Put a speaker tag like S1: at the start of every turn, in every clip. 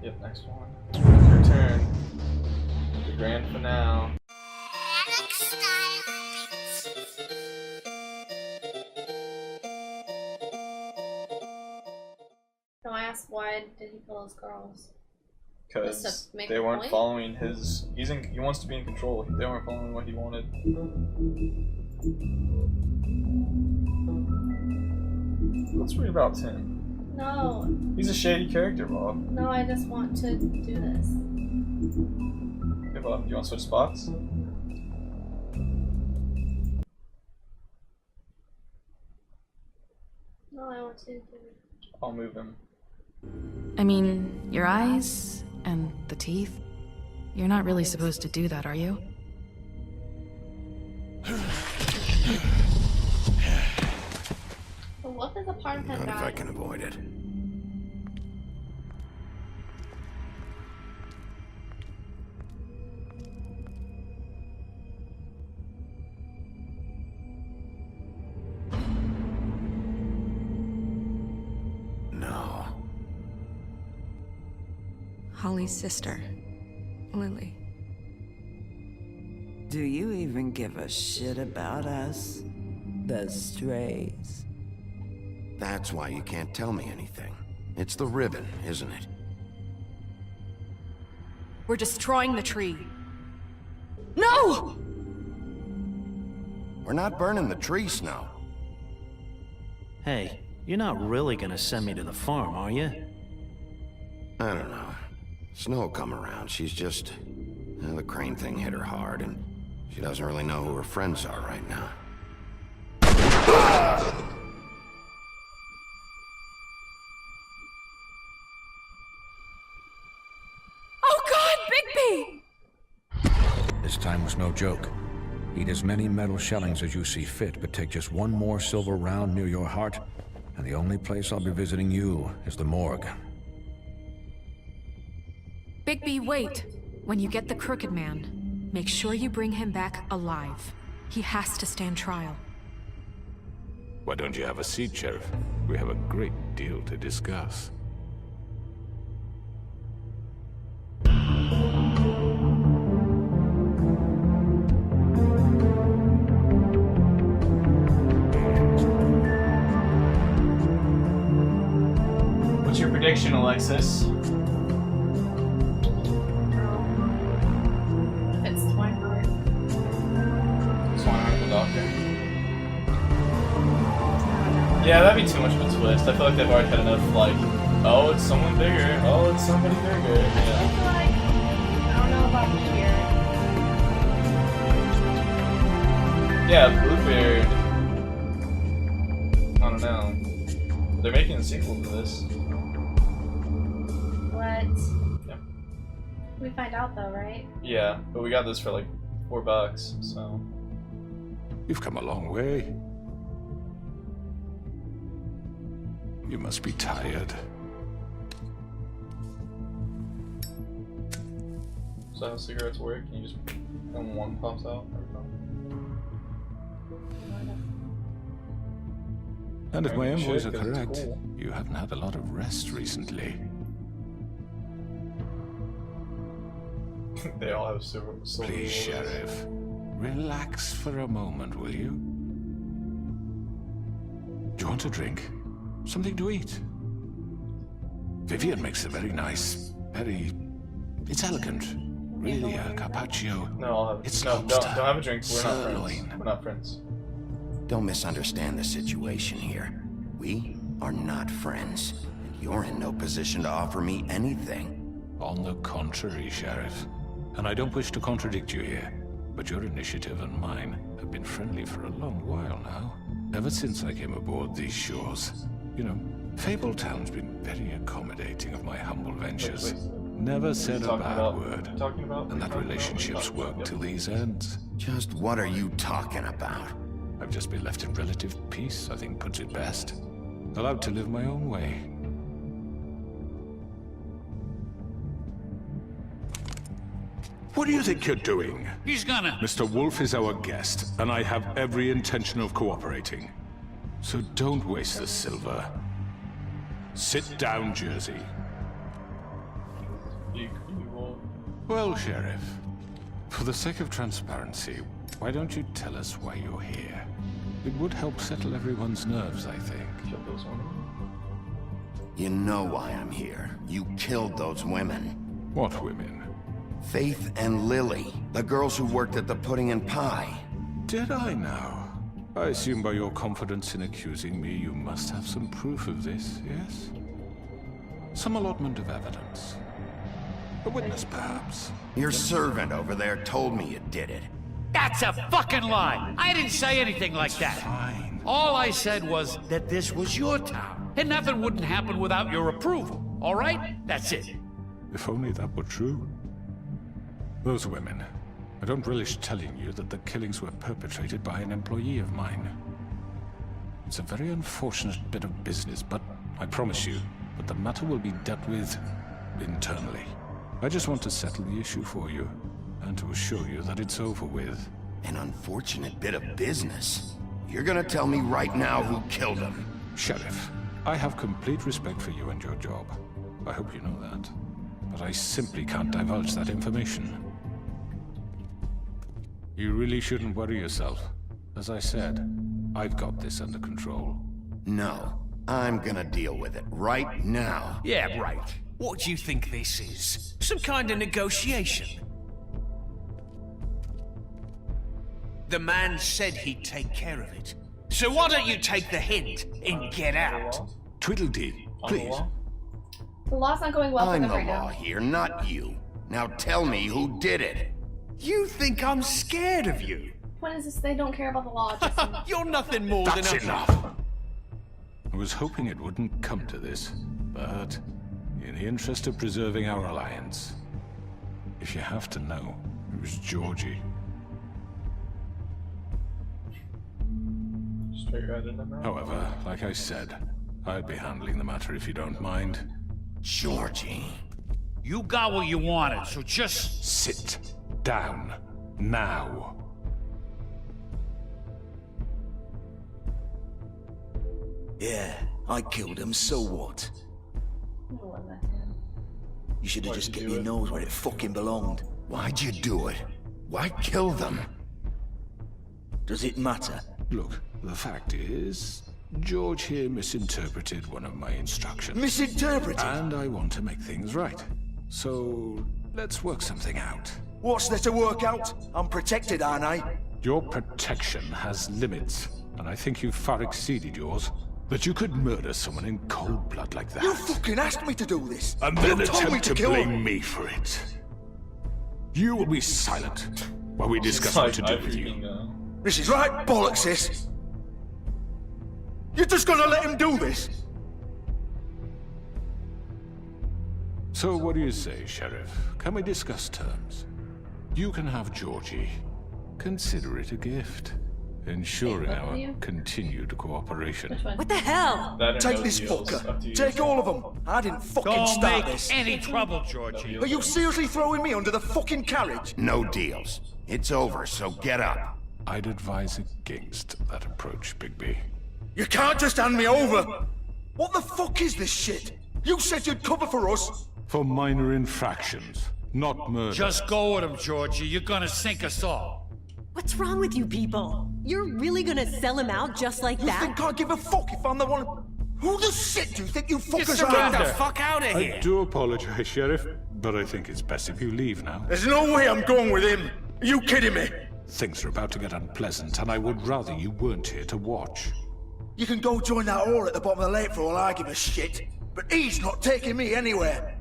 S1: Yep, next one. It's your turn. The grand finale.
S2: So I asked, why did he kill those girls?
S1: Because they weren't following his. He wants to be in control. They weren't following what he wanted. Let's read about Tim.
S2: No.
S1: He's a shady character, Bob.
S2: No, I just want to do this.
S1: Okay, Bob, you want to switch spots?
S2: No, I want to do it.
S1: I'll move him.
S3: I mean, your eyes and the teeth. You're not really supposed to do that, are you?
S2: The wolf is a part of him.
S4: Not if I can avoid it. No.
S5: Holly's sister, Lily.
S6: Do you even give a shit about us? The strays.
S4: That's why you can't tell me anything. It's the ribbon, isn't it?
S5: We're destroying the tree. No!
S4: We're not burning the tree, Snow.
S7: Hey, you're not really gonna send me to the farm, are you?
S4: I don't know. Snow will come around. She's just... the crane thing hit her hard, and she doesn't really know who her friends are right now.
S5: Oh God, Bigby!
S8: This time was no joke. Eat as many metal shellings as you see fit, but take just one more silver round near your heart, and the only place I'll be visiting you is the morgue.
S3: Bigby, wait! When you get the Crooked Man, make sure you bring him back alive. He has to stand trial.
S9: Why don't you have a seat, Sheriff? We have a great deal to discuss.
S1: What's your prediction, Alexis?
S2: It's Swinehart.
S1: Swinehart the doctor. Yeah, that'd be too much of a twist. I feel like they've already had enough, like, oh, it's someone bigger. Oh, it's somebody bigger.
S2: I feel like, I don't know about here.
S1: Yeah, Bluebeard. I don't know. They're making a sequel to this.
S2: What?
S1: Yeah.
S2: We find out though, right?
S1: Yeah, but we got this for like $4, so.
S9: You've come a long way. You must be tired.
S1: So how cigarettes work? You just, and one pops out every time?
S9: And if my envoys are
S1: Shit, 'cause it's
S9: correct,
S1: cool.
S9: you haven't had a lot of rest recently.
S1: They all have silver.
S9: Please,
S1: bullets.
S9: Sheriff, relax for a moment, will you? Do you want a drink? Something to eat? Vivian makes a very nice, it's elegant. Really, a carpaccio.
S1: No, I'll have.
S9: It's
S1: No,
S9: lobster.
S1: don't have a drink. We're not friends.
S9: Sirloin.
S1: We're not friends.
S4: Don't misunderstand the situation here. We are not friends, and you're in no position to offer me anything.
S9: On the contrary, Sheriff. And I don't wish to contradict you here, but your initiative and mine have been friendly for a long while now. Ever since I came aboard these shores. You know, Fabletown's been very accommodating of my humble ventures.
S1: Wait.
S9: Never said a
S1: Talking
S9: bad
S1: about-
S9: word.
S1: Talking about.
S9: And that
S1: talking about-
S9: relationships work
S1: Yep.
S9: till these ends.
S4: Just what are you talking about?
S9: I've just been left in relative peace, I think puts it best. Allowed to live my own way. What do you think you're doing?
S10: He's gonna...
S9: Mr. Wolf is our guest, and I have every intention of cooperating. So don't waste the silver. Sit down, Jersey.
S1: Big evil.
S9: Well, Sheriff, for the sake of transparency, why don't you tell us why you're here? It would help settle everyone's nerves, I think.
S1: Kill those women.
S4: You know why I'm here. You killed those women.
S9: What women?
S4: Faith and Lily, the girls who worked at the Pudding and Pie.
S9: Did I now? I assume by your confidence in accusing me, you must have some proof of this, yes? Some allotment of evidence. A witness, perhaps.
S4: Your servant over there told me you did it.
S10: That's a fucking lie! I didn't say anything like that.
S9: Fine.
S10: All I said was that this was your town, and nothing wouldn't happen without your approval. All right? That's it.
S9: If only that were true. Those women. I don't relish telling you that the killings were perpetrated by an employee of mine. It's a very unfortunate bit of business, but I promise you that the matter will be dealt with internally. I just want to settle the issue for you, and to assure you that it's over with.
S4: An unfortunate bit of business. You're gonna tell me right now who killed him.
S9: Sheriff, I have complete respect for you and your job. I hope you know that. But I simply can't divulge that information. You really shouldn't worry yourself. As I said, I've got this under control.
S4: No, I'm gonna deal with it right now.
S10: Yeah, right. What do you think this is? Some kind of negotiation? The man said he'd take care of it. So why don't you take the hint and get out?
S9: Tweedledee, please.
S2: The law's not going well for
S4: I'm
S2: them
S4: the
S2: right
S4: law
S2: now.
S4: here, not you. Now tell me who did it.
S10: You think I'm scared of you?
S2: When is this? They don't care about the law. Justin.
S10: You're nothing more
S9: That's
S10: than a...
S9: enough! I was hoping it wouldn't come to this, but in the interest of preserving our alliance, if you have to know, it was Georgie.
S1: Straight right in the mouth.
S9: However, like I said, I'd be handling the matter if you don't mind.
S4: Georgie.
S10: You got what you wanted, so just...
S9: Sit down. Now.
S11: Yeah, I killed him, so what?
S2: Who was that, man?
S11: You should have
S1: Why'd
S11: just
S1: you
S11: kept
S1: do
S11: your
S1: it?
S11: nose where it fucking belonged.
S4: Why'd you do it? Why kill them?
S11: Does it matter?
S9: Look, the fact is, George here misinterpreted one of my instructions.
S11: Misinterpreted?
S9: And I want to make things right. So, let's work something out.
S11: What's there to work out? I'm protected, aren't I?
S9: Your protection has limits, and I think you've far exceeded yours. That you could murder someone in cold blood like that.
S11: You fucking asked me to do this!
S9: And then
S11: you told me
S9: attempt
S11: to
S9: to
S11: kill
S9: blame
S11: him!
S9: me for it. You will be silent while we discuss what to do with you.
S11: This is right bollocks, sis! You're just gonna let him do this?
S9: So what do you say, Sheriff? Can we discuss terms? You can have Georgie. Consider it a gift, ensuring
S2: both of
S9: our
S2: you?
S9: continued cooperation.
S2: Which one?
S5: What the hell?
S1: That or
S11: Take
S1: no
S11: this
S1: deals, up to
S11: fucker!
S1: you.
S11: Take all of them! I didn't fucking
S10: Don't
S11: start
S10: make
S11: this!
S10: any trouble, Georgie.
S11: Are you seriously throwing me under the fucking carriage?
S4: No deals. It's over, so get up.
S9: I'd advise against that approach, Bigby.
S11: You can't just hand me over! What the fuck is this shit? You said you'd cover for us!
S9: For minor infractions, not murder.
S10: Just go with him, Georgie. You're gonna sink us all.
S5: What's wrong with you people? You're really gonna sell him out just like
S11: You
S5: that?
S11: think I give a fuck if I'm the one... Who the shit do you think you fuckers
S10: Get the
S11: are?
S10: fuck out of
S9: I
S10: here.
S9: do apologize, Sheriff, but I think it's best if you leave now.
S11: There's no way I'm going with him! Are you kidding me?
S9: Things are about to get unpleasant, and I would rather you weren't here to watch.
S11: You can go join that whore at the bottom of the lake for all I give a shit. But he's not taking me anywhere.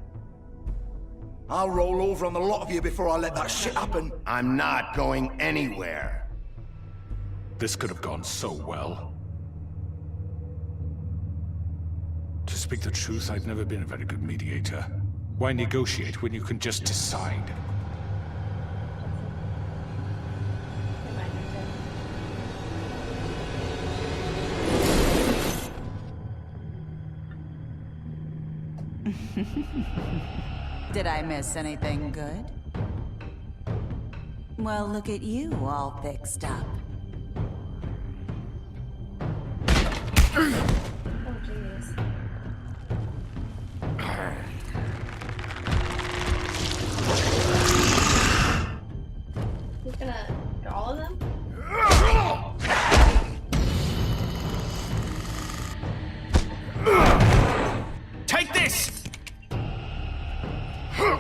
S11: I'll roll over on the lot of you before I let that shit happen.
S4: I'm not going anywhere.
S9: This could have gone so well. To speak the truth, I've never been a very good mediator. Why negotiate when you can just decide?
S12: Did I miss anything good? Well, look at you all fixed up.
S2: Oh, jeez. Oh,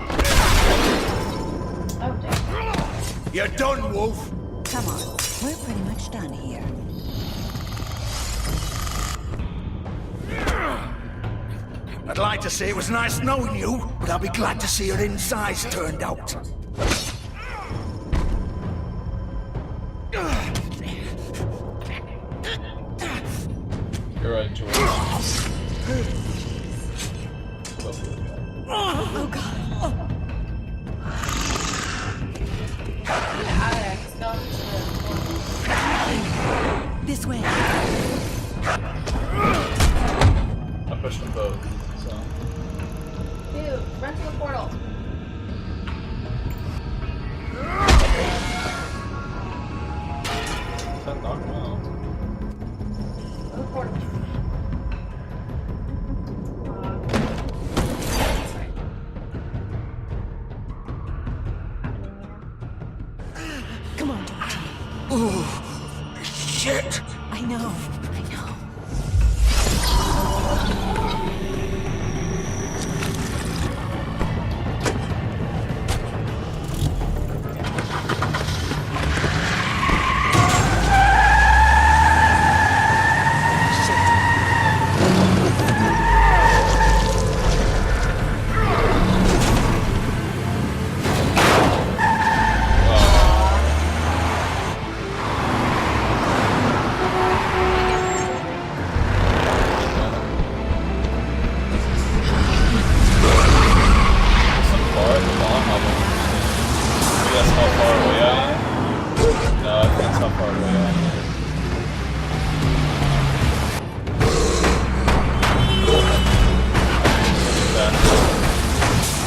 S2: damn.
S11: You're done, Wolf.
S12: Come on, we're pretty much done here.
S11: I'd like to say it was nice knowing you, but I'll be glad to see your insides turned out.
S1: You're right, George.
S5: Oh, God. This way.
S1: I pushed them both, so.
S2: Dude, run to the portal.
S1: That knocked him out.
S2: Go to the portal.
S5: Come on, George.
S11: Oh, shit!
S5: I know.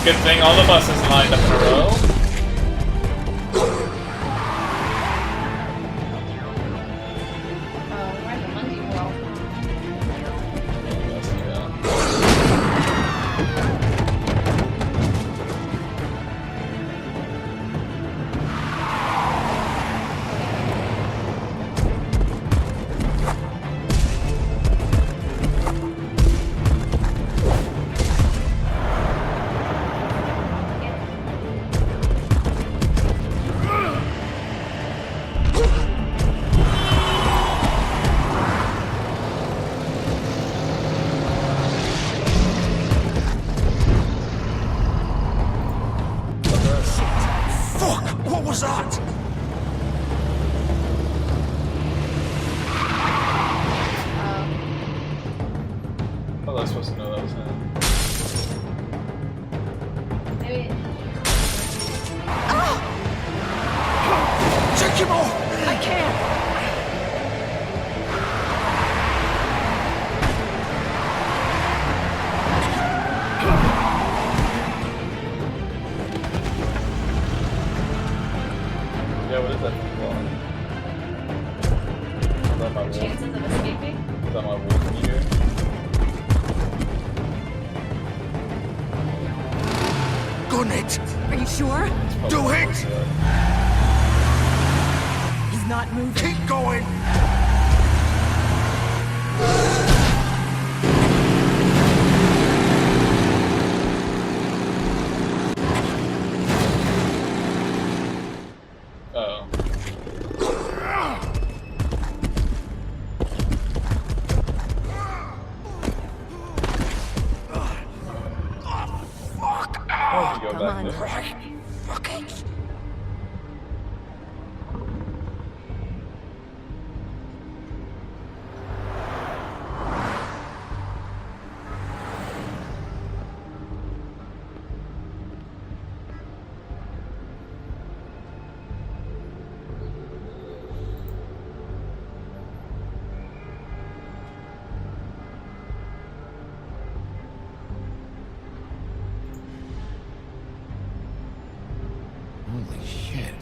S1: Good thing all the buses lined up in a row.
S2: We're in the monkey world.
S11: What was that?
S1: How was I supposed to know that was him?
S2: Maybe.
S11: Take him off!
S5: I can't.
S1: Yeah, what is that thing called? Is that my wolf?
S2: Chances of escaping?
S1: Is that my wolf meter?
S11: Gun it!
S5: Are you sure?
S11: Do it!
S5: He's not moving.
S11: Keep going!
S1: Uh-oh. Oh, you go back there.
S11: Right. Fuck it.
S4: Holy shit.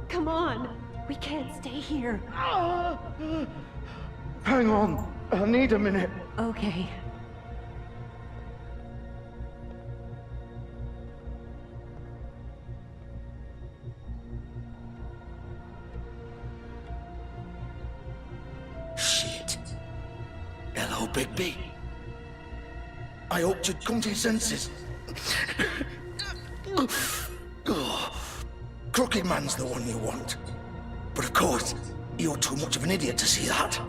S5: Come on. We can't stay here.
S11: Hang on. I need a minute.
S5: Okay.
S11: be. I hoped you'd come to your senses. Oh, Crooked Man's the one you want. But of course, you're too much of an idiot to see that.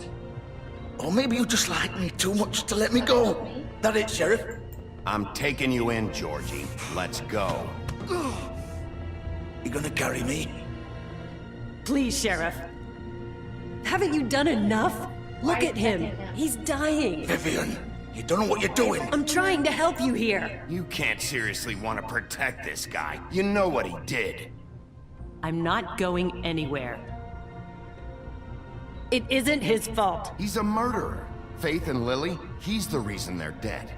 S11: Or maybe you just like me too much to let me go. That it, Sheriff?
S4: I'm taking you in, Georgie. Let's go.
S11: You gonna carry me?
S5: Please, Sheriff. Haven't you done enough? Look at him. He's dying.
S11: Vivian, you don't know what you're doing.
S5: I'm trying to help you here.
S4: You can't seriously want to protect this guy. You know what he did.
S5: I'm not going anywhere. It isn't his fault.
S4: He's a murderer. Faith and Lily, he's the reason they're dead.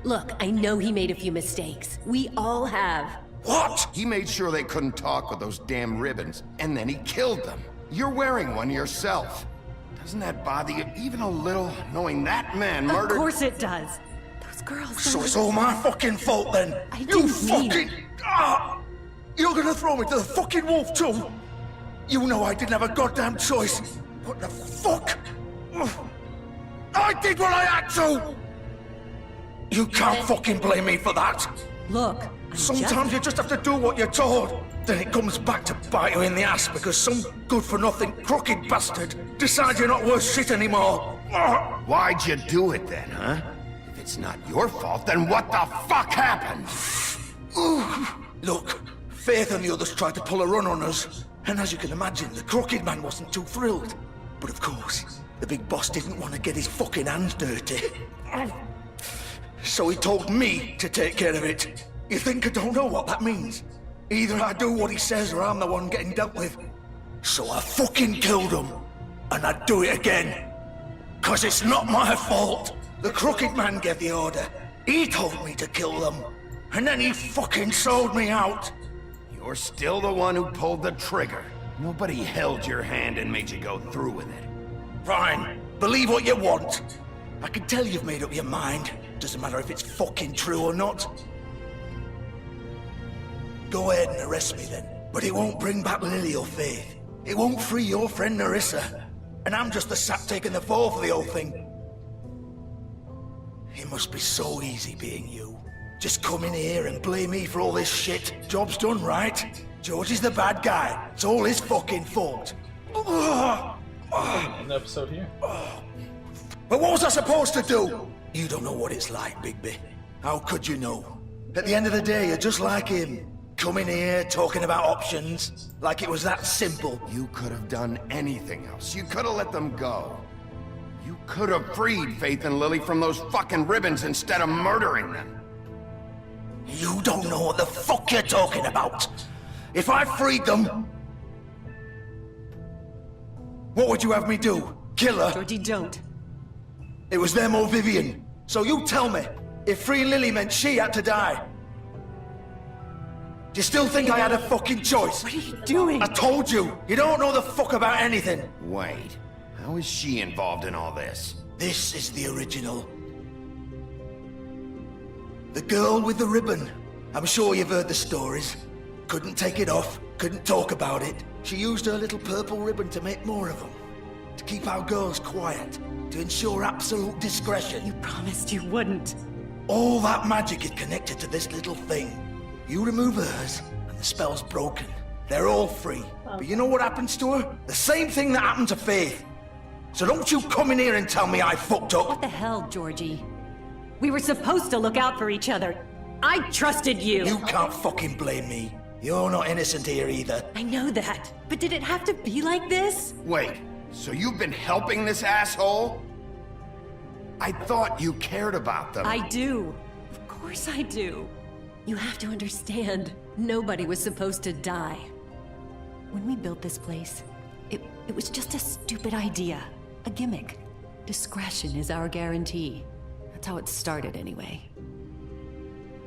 S5: Look, I know he made a few mistakes. We all have.
S11: What?
S4: He made sure they couldn't talk with those damn ribbons, and then he killed them. You're wearing one yourself. Doesn't that bother you even a little, knowing that man murdered—
S5: Of course it does. Those girls—
S11: So it's all my fucking fault then?
S5: I
S11: You
S5: didn't mean—
S11: fucking— You're gonna throw me to the fucking wolf too? You know I didn't have a goddamn choice. What the fuck? I did what I had to! You can't fucking blame me for that.
S5: Look,
S11: Sometimes you just have to do what you're told. Then it comes back to bite you in the ass because some good-for-nothing crooked bastard decides you're not worth shit anymore.
S4: Why'd you do it then, huh? If it's not your fault, then what the fuck happened?
S11: Look, Faith and the others tried to pull a run on us. And as you can imagine, the Crooked Man wasn't too thrilled. But of course, the big boss didn't want to get his fucking hands dirty. So he told me to take care of it. You think I don't know what that means? Either I do what he says or I'm the one getting dealt with. So I fucking killed him. And I'd do it again. 'Cause it's not my fault. The Crooked Man gave the order. He told me to kill them. And then he fucking sold me out.
S4: You're still the one who pulled the trigger. Nobody held your hand and made you go through with it.
S11: Fine. Believe what you want. I can tell you've made up your mind. Doesn't matter if it's fucking true or not. Go ahead and arrest me then. But it won't bring back Lily or Faith. It won't free your friend Nerissa. And I'm just the sap taking the fall for the whole thing. It must be so easy being you. Just come in here and blame me for all this shit. Job's done, right? George is the bad guy. It's all his fucking fault.
S1: An episode here.
S11: But what was I supposed to do? You don't know what it's like, Bigby. How could you know? At the end of the day, you're just like him. Coming here, talking about options, like it was that simple.
S4: You could have done anything else. You could have let them go. You could have freed Faith and Lily from those fucking ribbons instead of murdering them.
S11: You don't know what the fuck you're talking about. If I freed them, what would you have me do? Kill her?
S5: Georgie, don't.
S11: It was them or Vivian. So you tell me, if freeing Lily meant she had to die, do you still think I had a fucking choice?
S5: What are you doing?
S11: I told you, you don't know the fuck about anything.
S4: Wait, how is she involved in all this?
S11: This is the original. The girl with the ribbon. I'm sure you've heard the stories. Couldn't take it off, couldn't talk about it. She used her little purple ribbon to make more of them. To keep our girls quiet. To ensure absolute discretion.
S5: You promised you wouldn't.
S11: All that magic is connected to this little thing. You remove hers, and the spell's broken. They're all free. But you know what happens to her? The same thing that happened to Faith. So don't you come in here and tell me I fucked up.
S5: What the hell, Georgie? We were supposed to look out for each other. I trusted you.
S11: You can't fucking blame me. You're not innocent here either.
S5: I know that. But did it have to be like this?
S4: Wait, so you've been helping this asshole? I thought you cared about them.
S5: I do. Of course I do. You have to understand, nobody was supposed to die. When we built this place, it was just a stupid idea. A gimmick. Discretion is our guarantee. That's how it started anyway.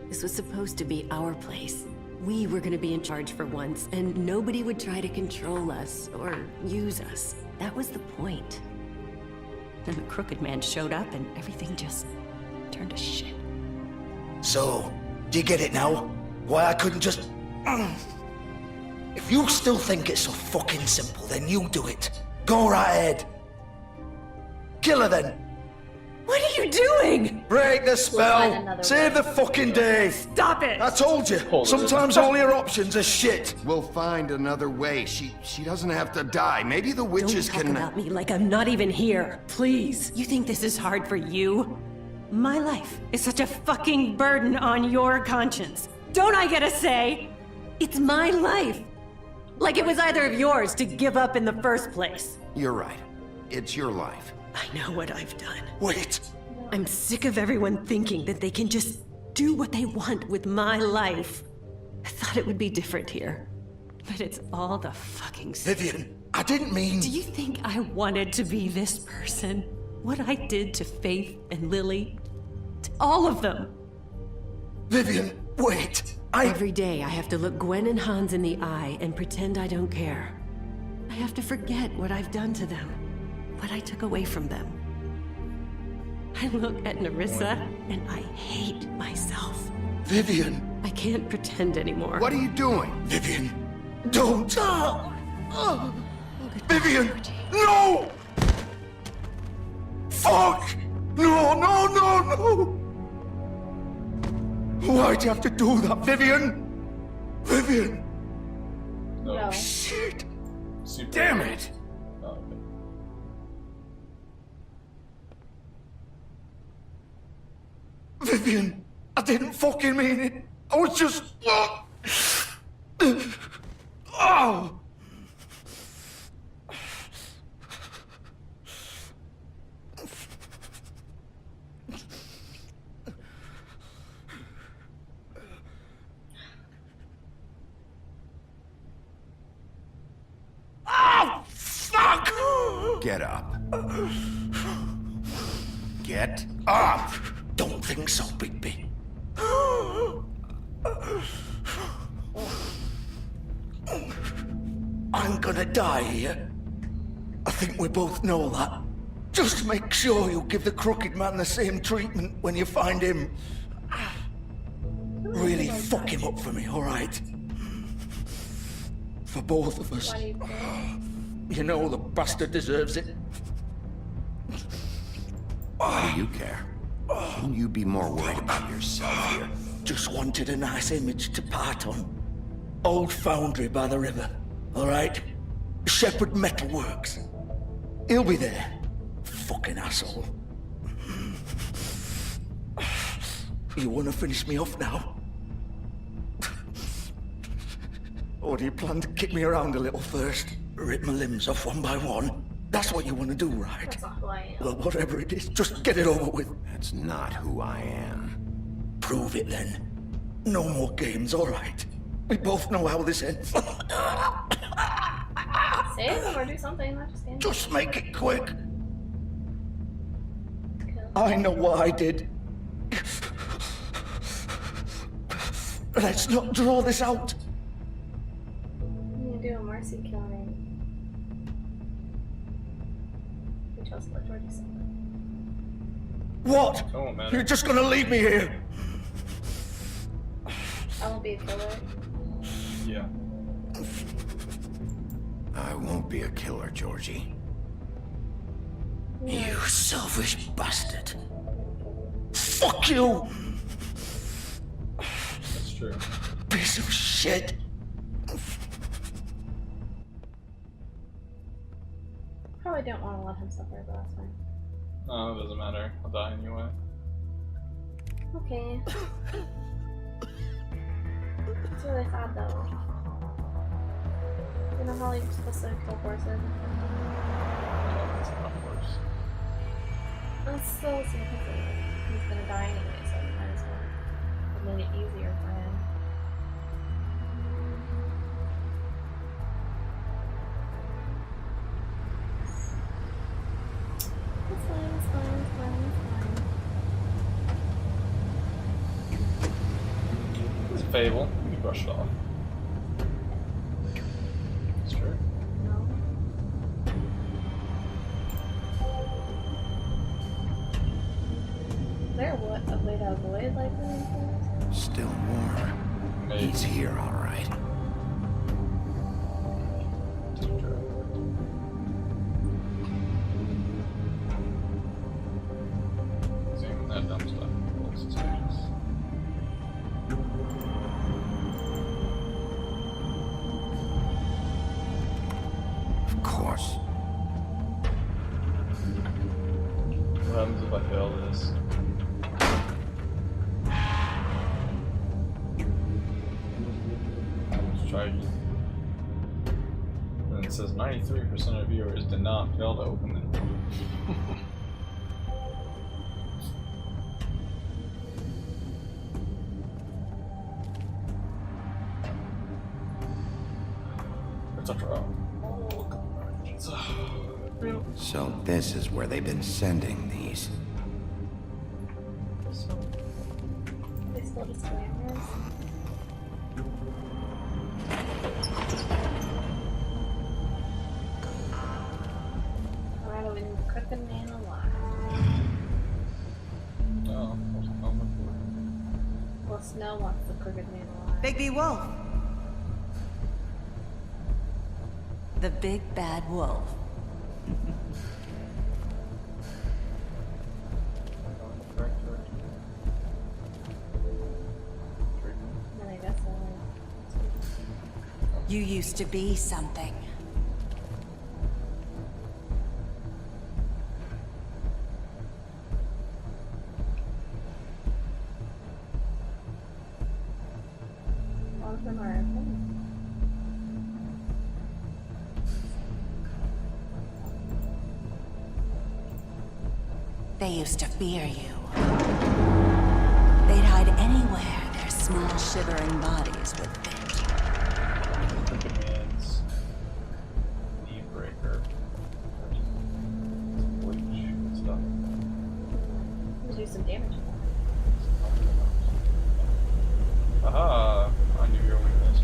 S5: This was supposed to be our place. We were gonna be in charge for once, and nobody would try to control us or use us. That was the point. Then the Crooked Man showed up and everything just turned to shit.
S11: So, do you get it now? Why I couldn't just... If you still think it's so fucking simple, then you do it. Go right ahead. Kill her then.
S5: What are you doing?
S11: Break the
S2: find
S11: spell!
S2: another
S11: Save
S2: way.
S11: the fucking day!
S5: Stop it!
S11: I told you,
S1: Hold it.
S11: sometimes all your options are shit.
S4: We'll find another way. She doesn't have to die. Maybe the
S5: Don't
S4: witches
S5: talk
S4: can...
S5: about me like I'm not even here. Please. You think this is hard for you? My life is such a fucking burden on your conscience. Don't I get a say? It's my life. Like it was either of yours to give up in the first place.
S4: You're right. It's your life.
S5: I know what I've done.
S11: Wait,
S5: I'm sick of everyone thinking that they can just do what they want with my life. I thought it would be different here. But it's all the fucking same.
S11: Vivian, I didn't mean...
S5: Do you think I wanted to be this person? What I did to Faith and Lily? To all of them?
S11: Vivian, wait.
S5: Every day I have to look Gwen and Hans in the eye and pretend I don't care. I have to forget what I've done to them, what I took away from them. I look at Nerissa and I hate myself.
S11: Vivian.
S5: I can't pretend anymore.
S4: What are you doing?
S11: Vivian, don't. Vivian, no! Fuck! No, no, no, no! Why'd you have to do that, Vivian? Vivian!
S2: No.
S11: Shit!
S1: Super
S11: Damn it!
S1: Oh, okay.
S11: Vivian, I didn't fucking mean it. I was just... Oh! Oh, fuck!
S4: Get up. Get up!
S11: Don't think so, Bigby. I'm gonna die here. I think we both know that. Just make sure you give the crooked man the same treatment when you find him. Really fuck him up for me, alright? For both of us.
S2: Why do you care?
S11: You know the bastard deserves it.
S4: Why do you care? Shouldn't you be more worried about yourself here?
S11: Just wanted a nice image to part on. Old foundry by the river, alright? Shepherd Metalworks. He'll be there. Fucking asshole. You wanna finish me off now? Or do you plan to kick me around a little first? Rip my limbs off one by one? That's what you wanna do, right?
S2: That's not who I am.
S11: Well, whatever it is, just get it over with.
S4: That's not who I am.
S11: Prove it then. No more games, alright? We both know how this ends.
S2: Save them or do something, not just stand.
S11: Just make it quick.
S2: Kill.
S11: I know what I did. Let's not draw this out.
S2: I'm gonna do a mercy killing. Which else let Georgie say?
S11: What?
S1: It won't matter.
S11: You're just gonna leave me here?
S2: I won't be a killer.
S1: Yeah.
S4: I won't be a killer, Georgie.
S11: You selfish bastard. Fuck you!
S1: That's true.
S11: Piece of shit.
S2: Probably don't want to let him suffer, but that's fine.
S1: No, it doesn't matter. I'll die anyway.
S2: Okay. It's really sad though. You know how you're supposed to kill horses?
S1: Yeah, it's not worse.
S2: That's so simple. He's gonna die anyway, so you might as well have made it easier for him. It's fine, it's fine, it's fine, it's fine.
S1: It's a fable. You can brush it off. It's true.
S2: No. Is there a way to avoid like that?
S4: Still more.
S1: Maybe.
S4: He's here, all right.
S1: striking. And it says 93% of viewers did not fail to open it. It's a draw.
S4: So this is where they've been sending these.
S2: They still just cameras. Alright, we need the crooked man alive.
S1: No,
S2: Well, Snow wants the crooked man alive.
S12: Bigby Wolf. The big bad wolf.
S2: And I guess
S12: You used to be something.
S2: all of them are open.
S12: They used to fear you. They'd hide anywhere their small, shivering bodies would fit.
S1: Commands. Knee breaker. Bleach and stuff.
S2: We'll do some damage.
S1: Aha! I knew your weakness.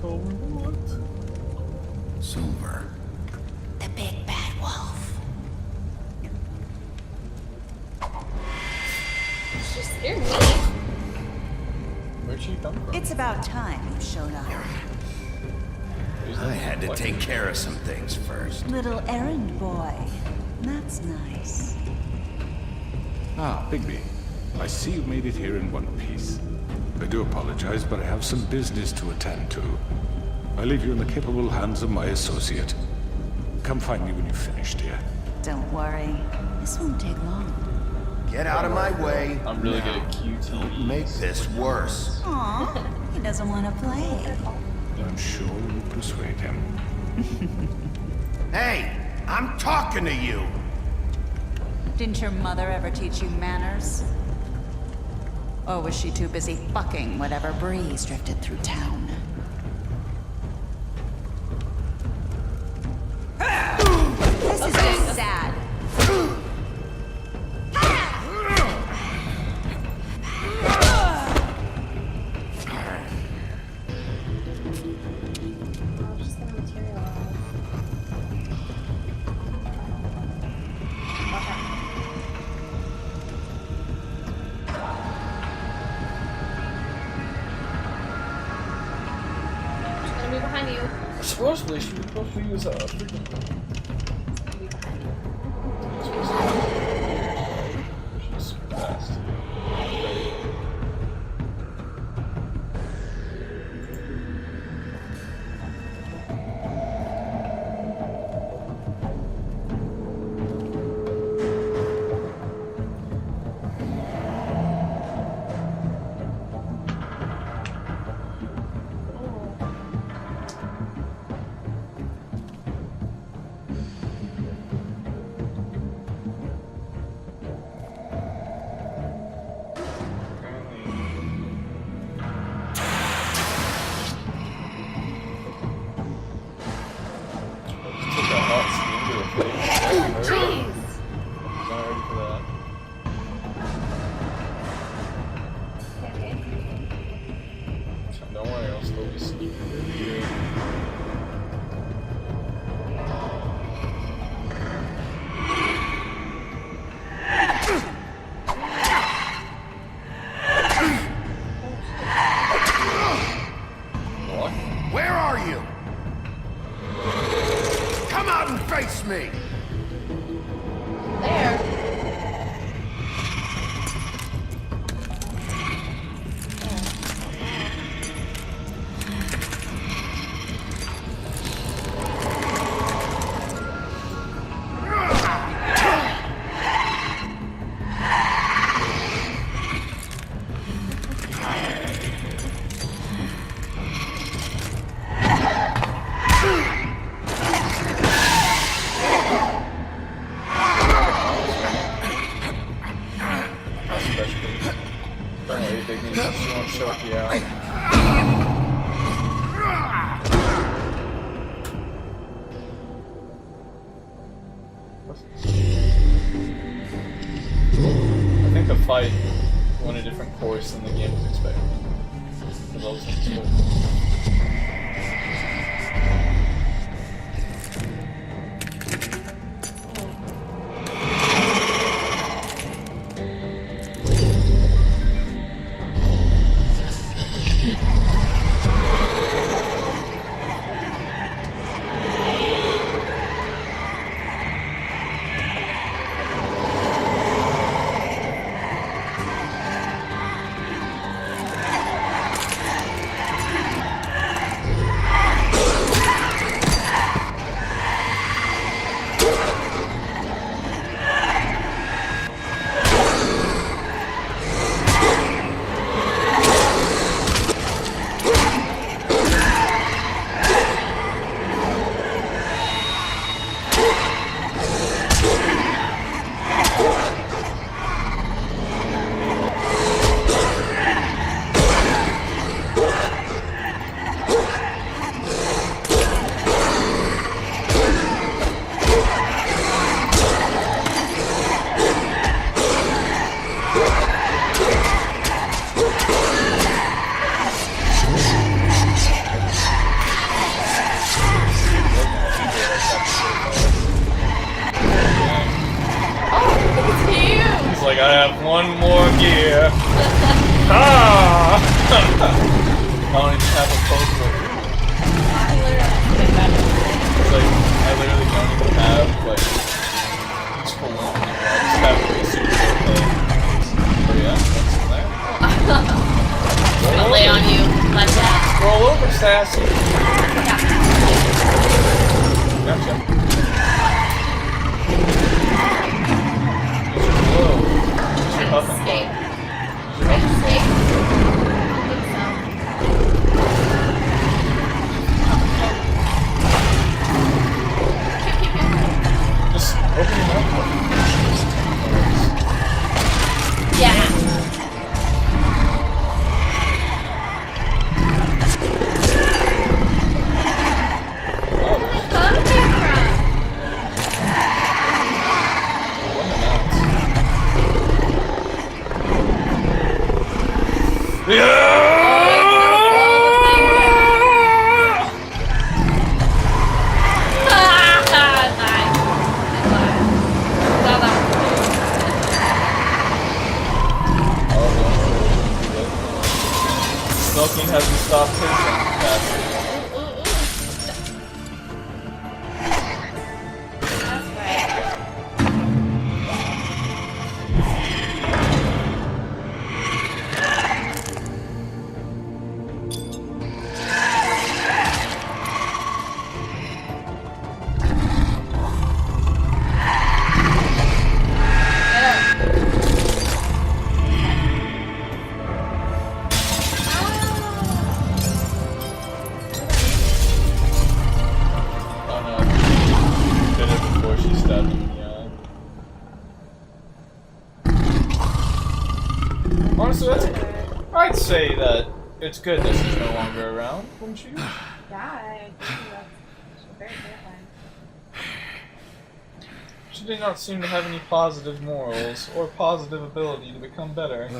S1: So what?
S4: Silver.
S12: The big bad wolf.
S2: She scared me.
S1: Where'd she come from?
S12: It's about time you showed up.
S4: I had to take care of some things first.
S12: Little errand boy. That's nice.
S9: Ah, Bigby. I see you made it here in one piece. I do apologize, but I have some business to attend to. I leave you in the capable hands of my associate. Come find me when you've finished, dear.
S12: Don't worry. This won't take long.
S4: Get out of my way.
S1: I'm really good at QT.
S4: Don't make this worse.
S12: Aw, he doesn't want to play.
S9: I'm sure you'll persuade him.
S4: Hey, I'm talking to you.
S12: Didn't your mother ever teach you manners? Or was she too busy fucking whatever breeze drifted through town? This is just sad.
S2: Oh, she's gonna materialize. Watch out. She's gonna be behind you.
S1: Supposedly, she was supposed to use a freaking. She's super fast.
S2: Jeez!
S1: Not ready for that.
S2: Okay.
S1: Don't worry, I'll still be sneaking. What?
S4: Where are you? Come out and face me.
S2: There.
S1: I think the fight went a different course than the game was expecting. The levels went smooth. Like, I have one more gear. Ah! I don't even have a postal. It's like, I literally don't even have, like, useful one anymore. I just have a super thing. So yeah, that's in there.
S2: I'm gonna lay on you. Like that.
S1: Roll over, Sassy. Gotcha. Whoa.
S2: Escape. Escape?
S1: Just open your mouth.
S2: Yeah.
S1: Smoking hasn't stopped his capacity. Honestly, I'd say that it's good this is no longer around, wouldn't you?
S2: Yeah, I agree. That's a very good one.
S1: She did not seem to have any positive morals or positive ability to become better.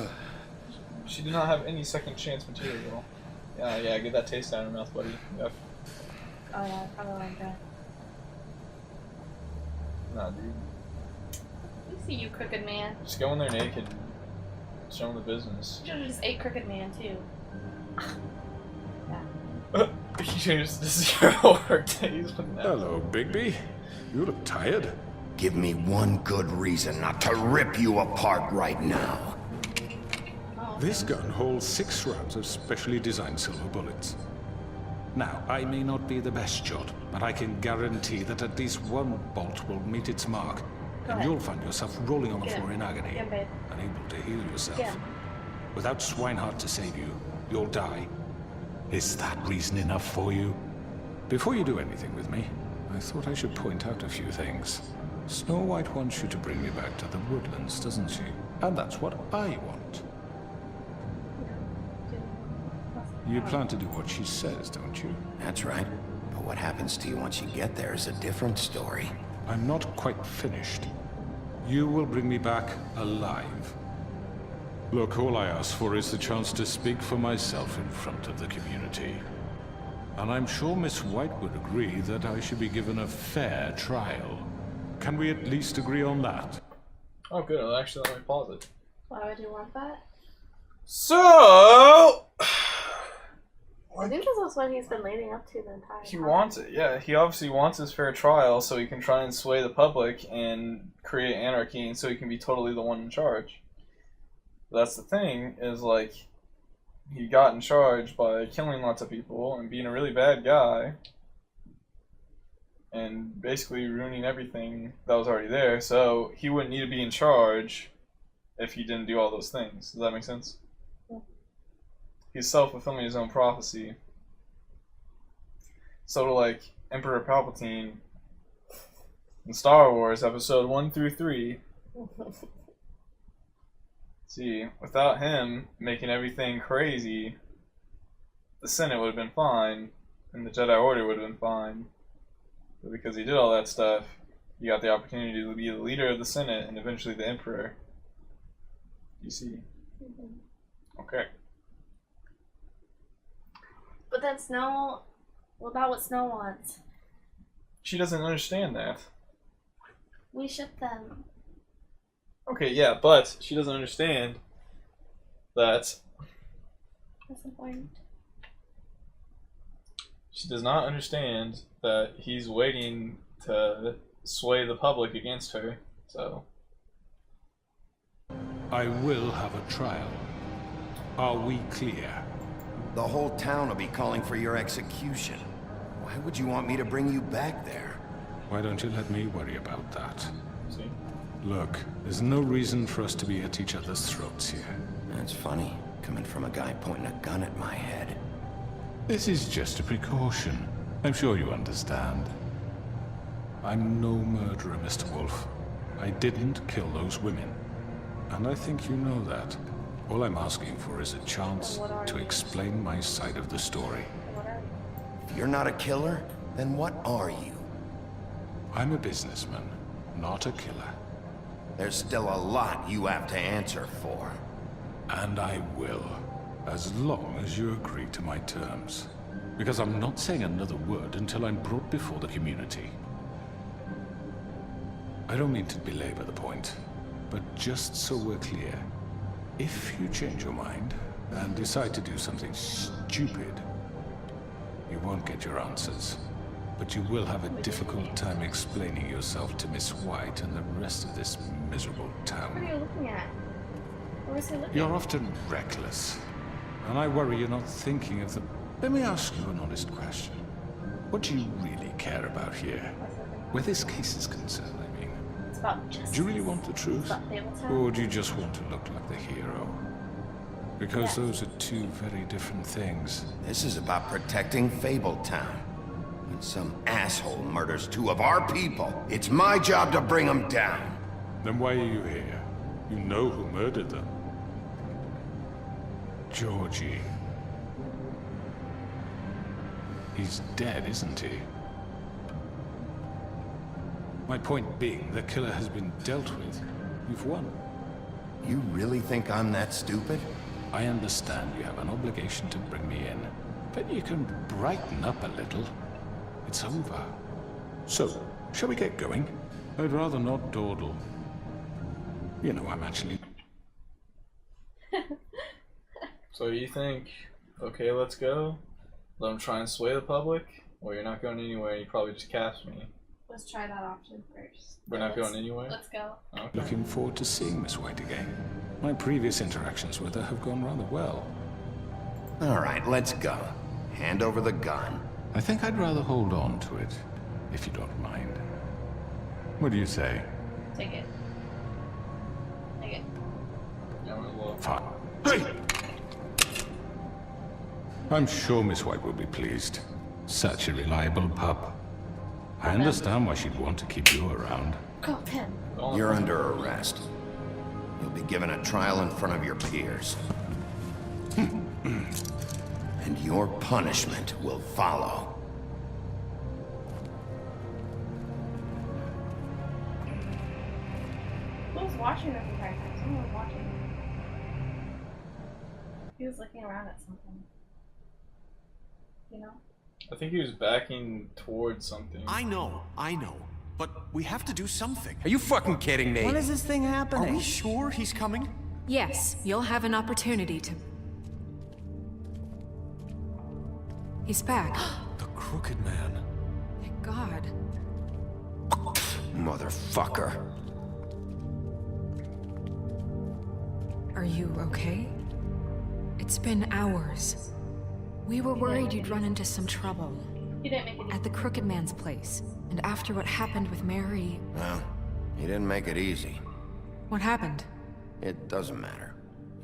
S1: She did not have any second chance material. Yeah, get that taste out of her mouth, buddy. Yep.
S2: Oh yeah, probably like that.
S1: Nah, dude.
S2: You see you crooked man.
S1: Just go in there naked. Show them the business.
S2: You should've just ate crooked man too.
S1: This is your work days.
S9: Hello, Bigby. You look tired.
S4: Give me one good reason not to rip you apart right now.
S9: This gun holds 6 rounds of specially designed silver bullets. Now, I may not be the best shot, but I can guarantee that at least one bolt will meet its mark, and you'll find yourself rolling on the floor in agony, unable to heal yourself. Without Swinehart to save you, you'll die. Is that reason enough for you? Before you do anything with me, I thought I should point out a few things. Snow White wants you to bring me back to the woodlands, doesn't she? And that's what I want. You plan to do what she says, don't you?
S4: That's right. But what happens to you once you get there is a different story.
S9: I'm not quite finished. You will bring me back alive. Look, all I ask for is the chance to speak for myself in front of the community. And I'm sure Miss White would agree that I should be given a fair trial. Can we at least agree on that?
S1: Oh, good. I'll actually let me pause it.
S2: Why would you want that?
S1: So...
S2: I think this is what he's been leading up to the entire time.
S1: He wants it, yeah. He obviously wants his fair trial so he can try and sway the public and create anarchy and so he can be totally the one in charge. But that's the thing, is like, he got in charge by killing lots of people and being a really bad guy and basically ruining everything that was already there, so he wouldn't need to be in charge if he didn't do all those things. Does that make sense? He's self-fulfilling his own prophecy. Sort of like Emperor Palpatine in Star Wars Episode 1 through 3. See, without him making everything crazy, the Senate would have been fine, and the Jedi Order would have been fine. But because he did all that stuff, he got the opportunity to be the leader of the Senate and eventually the Emperor. You see? Okay.
S2: But then Snow... What about what Snow wants?
S1: She doesn't understand that.
S2: We ship them.
S1: Okay, yeah, but she doesn't understand that...
S2: That's the point.
S1: She does not understand that he's waiting to sway the public against her, so...
S9: I will have a trial. Are we clear?
S4: The whole town will be calling for your execution. Why would you want me to bring you back there?
S9: Why don't you let me worry about that?
S1: See?
S9: Look, there's no reason for us to be at each other's throats here.
S4: That's funny, coming from a guy pointing a gun at my head.
S9: This is just a precaution. I'm sure you understand. I'm no murderer, Mr. Wolf. I didn't kill those women. And I think you know that. All I'm asking for is a chance to explain my side of the story.
S4: If you're not a killer, then what are you?
S9: I'm a businessman, not a killer.
S4: There's still a lot you have to answer for.
S9: And I will, as long as you agree to my terms. Because I'm not saying another word until I'm brought before the community. I don't mean to belabor the point, but just so we're clear, if you change your mind and decide to do something stupid, you won't get your answers. But you will have a difficult time explaining yourself to Miss White and the rest of this miserable town.
S2: What are you looking at? What was he looking
S9: You're
S2: at?
S9: often reckless, and I worry you're not thinking of the... Let me ask you an honest question. What do you really care about here? Where this case is concerned, I mean.
S2: It's about justice.
S9: Do you really want the truth?
S2: It's about Fabletown.
S9: Or do you just want to look like the hero? Because those are two very different things.
S4: This is about protecting Fabletown. When some asshole murders two of our people, it's my job to bring them down.
S9: Then why are you here? You know who murdered them. Georgie. He's dead, isn't he? My point being, the killer has been dealt with. You've won.
S4: You really think I'm that stupid?
S9: I understand you have an obligation to bring me in, but you can brighten up a little. It's over. So, shall we get going? I'd rather not dawdle. You know, I'm actually...
S1: So you think, okay, let's go? Let him try and sway the public? Or you're not going anywhere, you probably just cast me.
S2: Let's try that option first.
S1: We're not going anywhere?
S2: Let's go.
S1: Okay.
S9: Looking forward to seeing Miss White again. My previous interactions with her have gone rather well.
S4: All right, let's go. Hand over the gun.
S9: I think I'd rather hold on to it, if you don't mind. What do you say?
S2: Take it. Take it.
S1: Yeah, I'm gonna look.
S9: Fine. Hey! I'm sure Miss White will be pleased. Such a reliable pup. I understand why she'd want to keep you around.
S2: Go, Tim.
S4: You're under arrest. You'll be given a trial in front of your peers. And your punishment will follow.
S2: was watching this entire time. Someone was watching. He was looking around at something. You know?
S1: I think he was backing towards something.
S10: I know. But we have to do something.
S13: Are you fucking kidding me?
S6: When is this thing happening?
S10: Are we sure he's coming?
S3: Yes, you'll have an opportunity to... He's back.
S9: The Crooked Man.
S3: Thank God.
S13: Motherfucker.
S3: Are you okay? It's been hours. We were worried you'd run into some trouble.
S2: He didn't make it
S3: at the Crooked Man's place. And after what happened with Mary...
S4: Well, he didn't make it easy.
S3: What happened?
S4: It doesn't matter.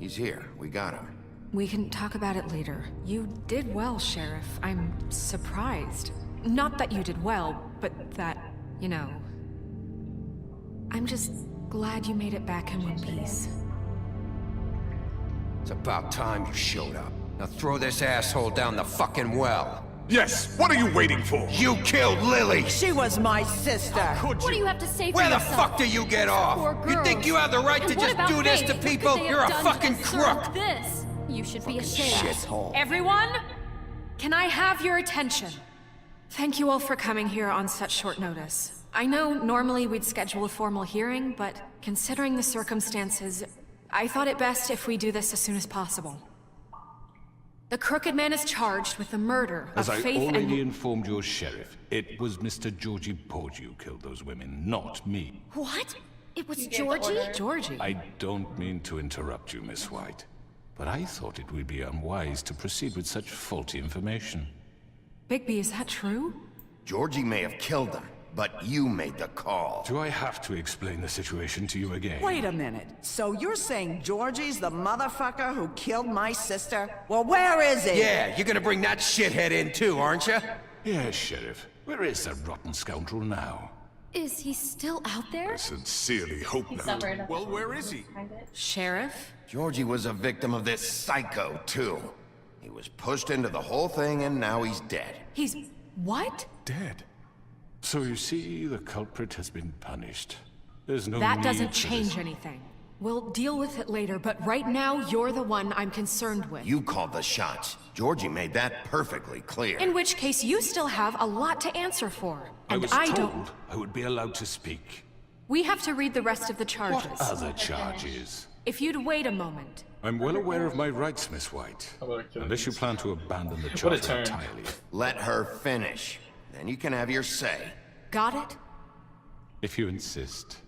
S4: He's here. We got him.
S3: We can talk about it later. You did well, Sheriff. I'm surprised. Not that you did well, but that, you know... I'm just glad you made it back in one piece.
S13: It's about time you showed up. Now throw this asshole down the fucking well.
S11: Yes, what are you waiting for?
S13: You killed Lily!
S6: She was my sister.
S2: What do you have to say for
S13: Where the
S2: yourself?
S13: fuck do you get off? You think you have the right to just do this to people? You're a fucking crook!
S2: This? You should be ashamed.
S13: Shithole.
S3: Everyone, can I have your attention? Thank you all for coming here on such short notice. I know normally we'd schedule a formal hearing, but considering the circumstances, I thought it best if we do this as soon as possible. The Crooked Man is charged with the murder of
S9: As I
S3: Faith
S9: already informed your sheriff, it was Mr. Georgie Porgy who killed those women, not me.
S2: What? It was
S3: You gave the
S2: Georgie?
S3: order. Georgie?
S9: I don't mean to interrupt you, Miss White, but I thought it would be unwise to proceed with such faulty information.
S3: Bigby, is that true?
S4: Georgie may have killed them, but you made the call.
S9: Do I have to explain the situation to you again?
S6: Wait a minute. So you're saying Georgie's the motherfucker who killed my sister? Well, where is he?
S13: Yeah, you're gonna bring that shithead in too, aren't you?
S9: Yes, Sheriff. Where is that rotten scoundrel now?
S2: Is he still out there?
S11: I sincerely hope
S2: He
S11: not.
S2: suffered.
S11: Well, where is he?
S3: Sheriff?
S4: Georgie was a victim of this psycho, too. He was pushed into the whole thing, and now he's dead.
S3: He's... what?
S9: Dead. So you see, the culprit has been punished. There's no
S3: That
S9: need
S3: doesn't
S9: for
S3: change
S9: this.
S3: anything. We'll deal with it later, but right now, you're the one I'm concerned with.
S4: You called the shots. Georgie made that perfectly clear.
S3: In which case, you still have a lot to answer for. And
S9: I was
S3: don't...
S9: told I would be allowed to speak.
S3: We have to read the rest of the charges.
S9: What other charges?
S3: If you'd wait a moment.
S9: I'm well aware of my rights, Miss White. Unless you plan to abandon the
S1: What a
S9: charter
S1: turn.
S9: entirely.
S4: Let her finish. Then you can have your say.
S3: Got it?
S9: If you insist.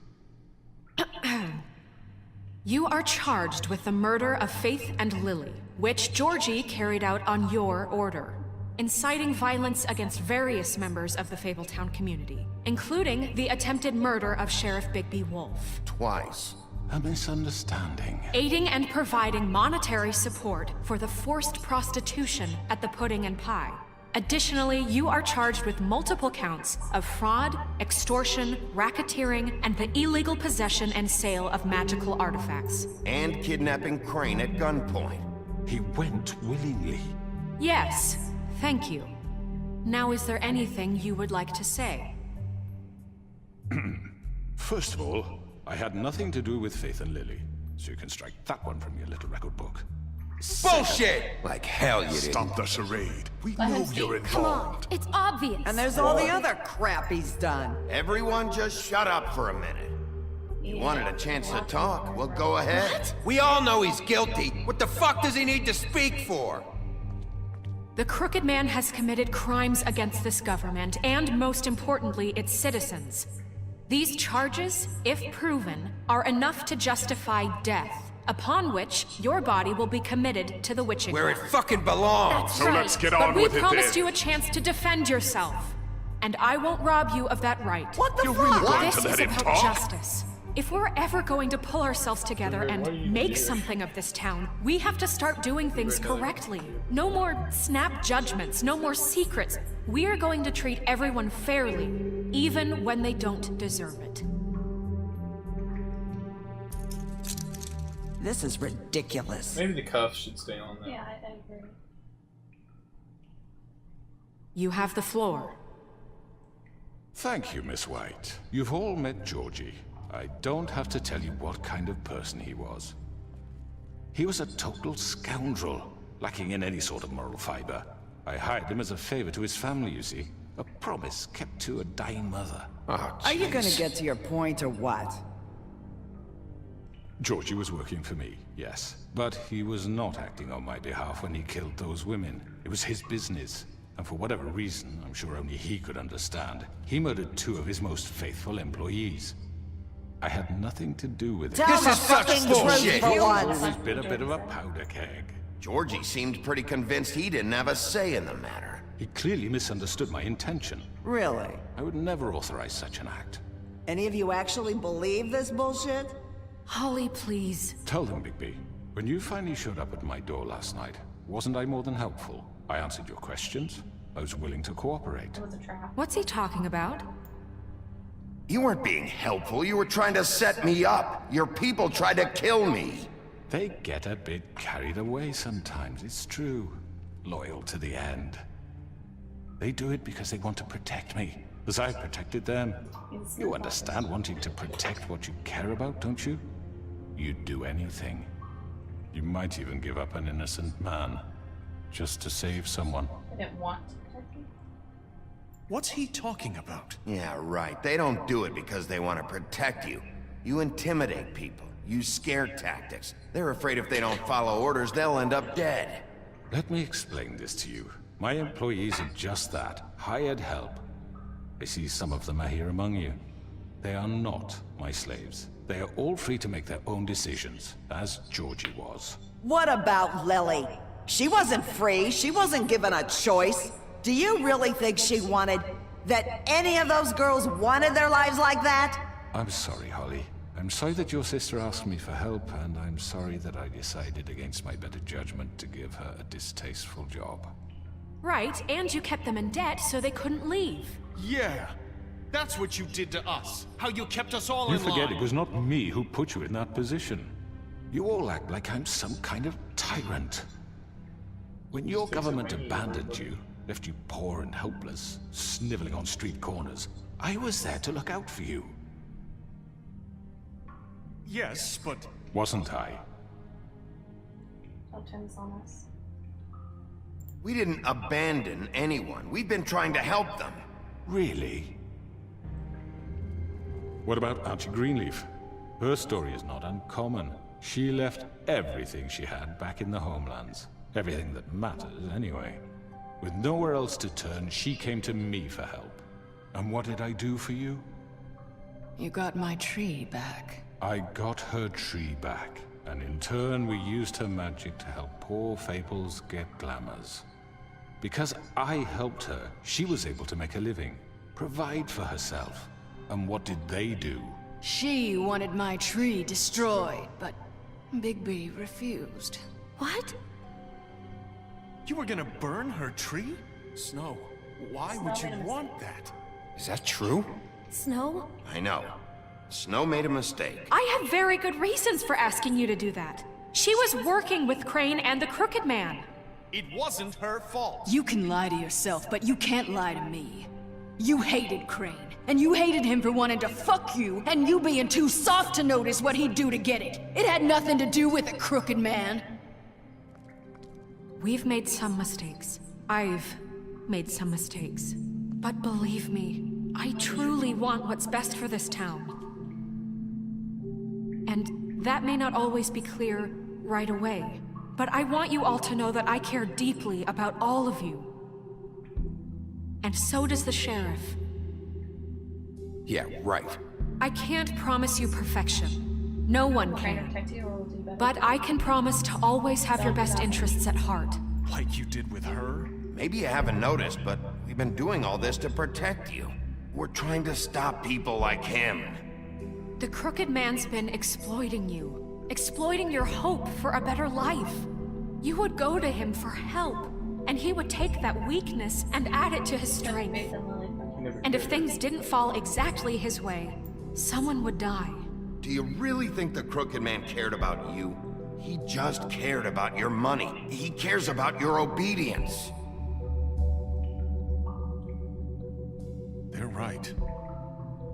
S3: You are charged with the murder of Faith and Lily, which Georgie carried out on your order, inciting violence against various members of the Fabletown community, including the attempted murder of Sheriff Bigby Wolf.
S4: Twice.
S9: A misunderstanding.
S3: Aiding and providing monetary support for the forced prostitution at the Pudding and Pie. Additionally, you are charged with multiple counts of fraud, extortion, racketeering, and the illegal possession and sale of magical artifacts.
S4: And kidnapping Crane at gunpoint.
S9: He went willingly.
S3: Yes, thank you. Now, is there anything you would like to say?
S9: First of all, I had nothing to do with Faith and Lily, so you can strike that one from your little record book.
S13: Bullshit! Like hell you didn't.
S11: Stop the charade. We
S2: Let
S11: know
S2: him
S11: you're
S2: speak. Come on,
S11: involved.
S2: it's obvious.
S6: And there's all the other crap he's done.
S4: Everyone just shut up for a minute. You wanted a chance to talk? Well, go ahead.
S13: We all know he's guilty. What the fuck does he need to speak for?
S3: The Crooked Man has committed crimes against this government, and most importantly, its citizens. These charges, if proven, are enough to justify death, upon which your body will be committed to the witching
S13: Where it
S3: hour.
S13: fucking belongs.
S3: That's
S11: So
S3: right.
S11: let's get
S3: but
S11: on
S3: we
S11: with it
S3: promised
S11: then.
S3: you a chance to defend yourself, and I won't rob you of that right.
S6: What the
S11: You're
S6: fuck?
S11: really going
S3: This
S11: to
S3: is
S11: let him
S3: about
S11: talk?
S3: justice. If we're ever going to pull ourselves together
S1: Why are you
S3: and make
S1: here?
S3: something of this town, we have to start doing things correctly. No more snap judgments, no more secrets. We are going to treat everyone fairly, even when they don't deserve it.
S6: This is ridiculous.
S1: Maybe the cuffs should stay on there.
S2: Yeah, I agree.
S3: You have the floor.
S9: Thank you, Miss White. You've all met Georgie. I don't have to tell you what kind of person he was. He was a total scoundrel, lacking in any sort of moral fiber. I hired him as a favor to his family, you see. A promise kept to a dying mother.
S4: Oh,
S6: Are you gonna get to your point or what?
S9: Georgie was working for me, yes. But he was not acting on my behalf when he killed those women. It was his business. And for whatever reason, I'm sure only he could understand, he murdered 2 of his most faithful employees. I had nothing to do with it.
S6: Tell the fucking truth for
S9: He's
S6: once.
S9: always been a bit of a powder keg.
S4: Georgie seemed pretty convinced he didn't have a say in the matter.
S9: He clearly misunderstood my intention.
S6: Really?
S9: I would never authorize such an act.
S6: Any of you actually believe this bullshit?
S3: Holly, please.
S9: Tell them, Bigby. When you finally showed up at my door last night, wasn't I more than helpful? I answered your questions. I was willing to cooperate.
S2: It was a trap.
S3: What's he talking about?
S4: You weren't being helpful, you were trying to set me up. Your people tried to kill me.
S9: They get a bit carried away sometimes, it's true. Loyal to the end. They do it because they want to protect me, as I protected them. You understand wanting to protect what you care about, don't you? You'd do anything. You might even give up an innocent man, just to save someone.
S2: I didn't want to protect you.
S10: What's he talking about?
S4: Yeah, right. They don't do it because they want to protect you. You intimidate people, use scare tactics. They're afraid if they don't follow orders, they'll end up dead.
S9: Let me explain this to you. My employees are just that, hired help. I see some of them are here among you. They are not my slaves. They are all free to make their own decisions, as Georgie was.
S6: What about Lily? She wasn't free. She wasn't given a choice. Do you really think she wanted... that any of those girls wanted their lives like that?
S9: I'm sorry, Holly. I'm sorry that your sister asked me for help, and I'm sorry that I decided against my better judgment to give her a distasteful job.
S3: Right, and you kept them in debt so they couldn't leave.
S13: Yeah, that's what you did to us. How you kept us all
S9: You
S13: in line.
S9: forget it was not me who put you in that position. You all act like I'm some kind of tyrant. When your government abandoned you, left you poor and helpless, sniveling on street corners, I was there to look out for you.
S13: Yes, but...
S9: Wasn't I?
S2: Don't turn this on us.
S4: We didn't abandon anyone. We've been trying to help them.
S9: Really? What about Auntie Greenleaf? Her story is not uncommon. She left everything she had back in the homelands. Everything that matters, anyway. With nowhere else to turn, she came to me for help. And what did I do for you?
S14: You got my tree back.
S9: I got her tree back. And in turn, we used her magic to help poor Fables get glamours. Because I helped her, she was able to make a living, provide for herself. And what did they do?
S14: She wanted my tree destroyed, but Bigby refused.
S3: What?
S13: You were gonna burn her tree? Snow, why would you want that?
S4: Is that true?
S3: Snow?
S4: I know. Snow made a mistake.
S3: I have very good reasons for asking you to do that. She was working with Crane and the Crooked Man.
S13: It wasn't her fault.
S14: You can lie to yourself, but you can't lie to me. You hated Crane, and you hated him for wanting to fuck you, and you being too soft to notice what he'd do to get it. It had nothing to do with the Crooked Man.
S3: We've made some mistakes. I've made some mistakes. But believe me, I truly want what's best for this town. And that may not always be clear right away, but I want you all to know that I care deeply about all of you. And so does the sheriff.
S4: Yeah, right.
S3: I can't promise you perfection. No one
S2: Trying to
S3: can.
S2: protect you or we'll do better.
S3: But I can promise to always have your best interests at heart.
S13: Like you did with her?
S4: Maybe you haven't noticed, but we've been doing all this to protect you. We're trying to stop people like him.
S3: The Crooked Man's been exploiting you. Exploiting your hope for a better life. You would go to him for help, and he would take that weakness and add it to his strength. And if things didn't fall exactly his way, someone would die.
S4: Do you really think the Crooked Man cared about you? He just cared about your money. He cares about your obedience.
S13: They're right.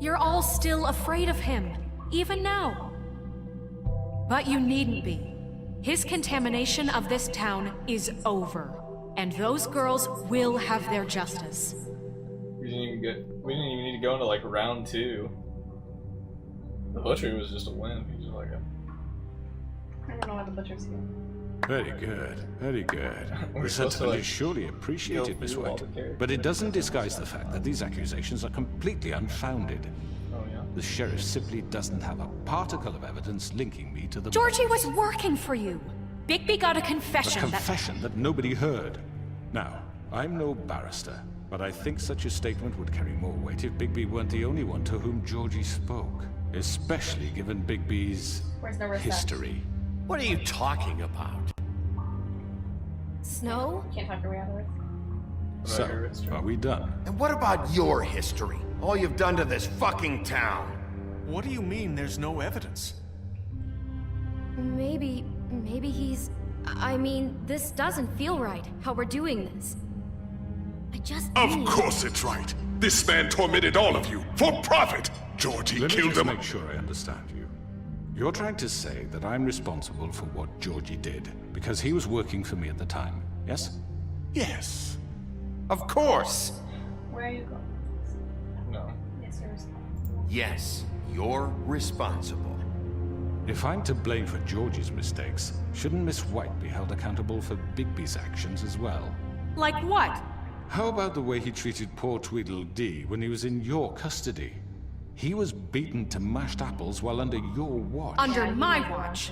S3: You're all still afraid of him. even now. But you needn't be. His contamination of this town is over, and those girls will have their justice.
S1: We didn't even need to go into like round 2. The butchery was just a win. He just like
S2: I don't know why the butcher's here.
S9: Very good, very good.
S1: We're
S9: The
S1: supposed to,
S9: sentiment
S1: like,
S9: is surely appreciated,
S1: go
S9: Miss
S1: through all
S9: White.
S1: the characters.
S9: But it doesn't disguise the fact that these accusations are completely unfounded.
S1: Oh yeah.
S9: The sheriff simply doesn't have a particle of evidence linking me to the
S3: Georgie was working for you. Bigby got a confession
S9: A confession that nobody heard. Now, I'm no barrister, but I think such a statement would carry more weight if Bigby weren't the only one to whom Georgie spoke. Especially given Bigby's
S2: Where's Narissa?
S9: history.
S15: What are you talking about?
S3: Snow?
S2: Can't talk your way out of it.
S9: So, are we done?
S4: And what about your history? All you've done to this fucking town?
S13: What do you mean there's no evidence?
S16: Maybe he's... I mean, this doesn't feel right, how we're doing this. I just
S17: Of
S16: need...
S17: course it's right. This man tormented all of you, for profit. Georgie
S9: Let me
S17: killed
S9: just
S17: him.
S9: make sure I understand you. You're trying to say that I'm responsible for what Georgie did, because he was working for me at the time, yes?
S17: Yes.
S4: Of course.
S2: Where are you going?
S1: No.
S2: Yes, you're responsible.
S4: Yes, you're responsible.
S9: If I'm to blame for Georgie's mistakes, shouldn't Miss White be held accountable for Bigby's actions as well?
S3: Like what?
S9: How about the way he treated poor Tweedledee when he was in your custody? He was beaten to mashed apples while under your watch.
S3: Under my watch.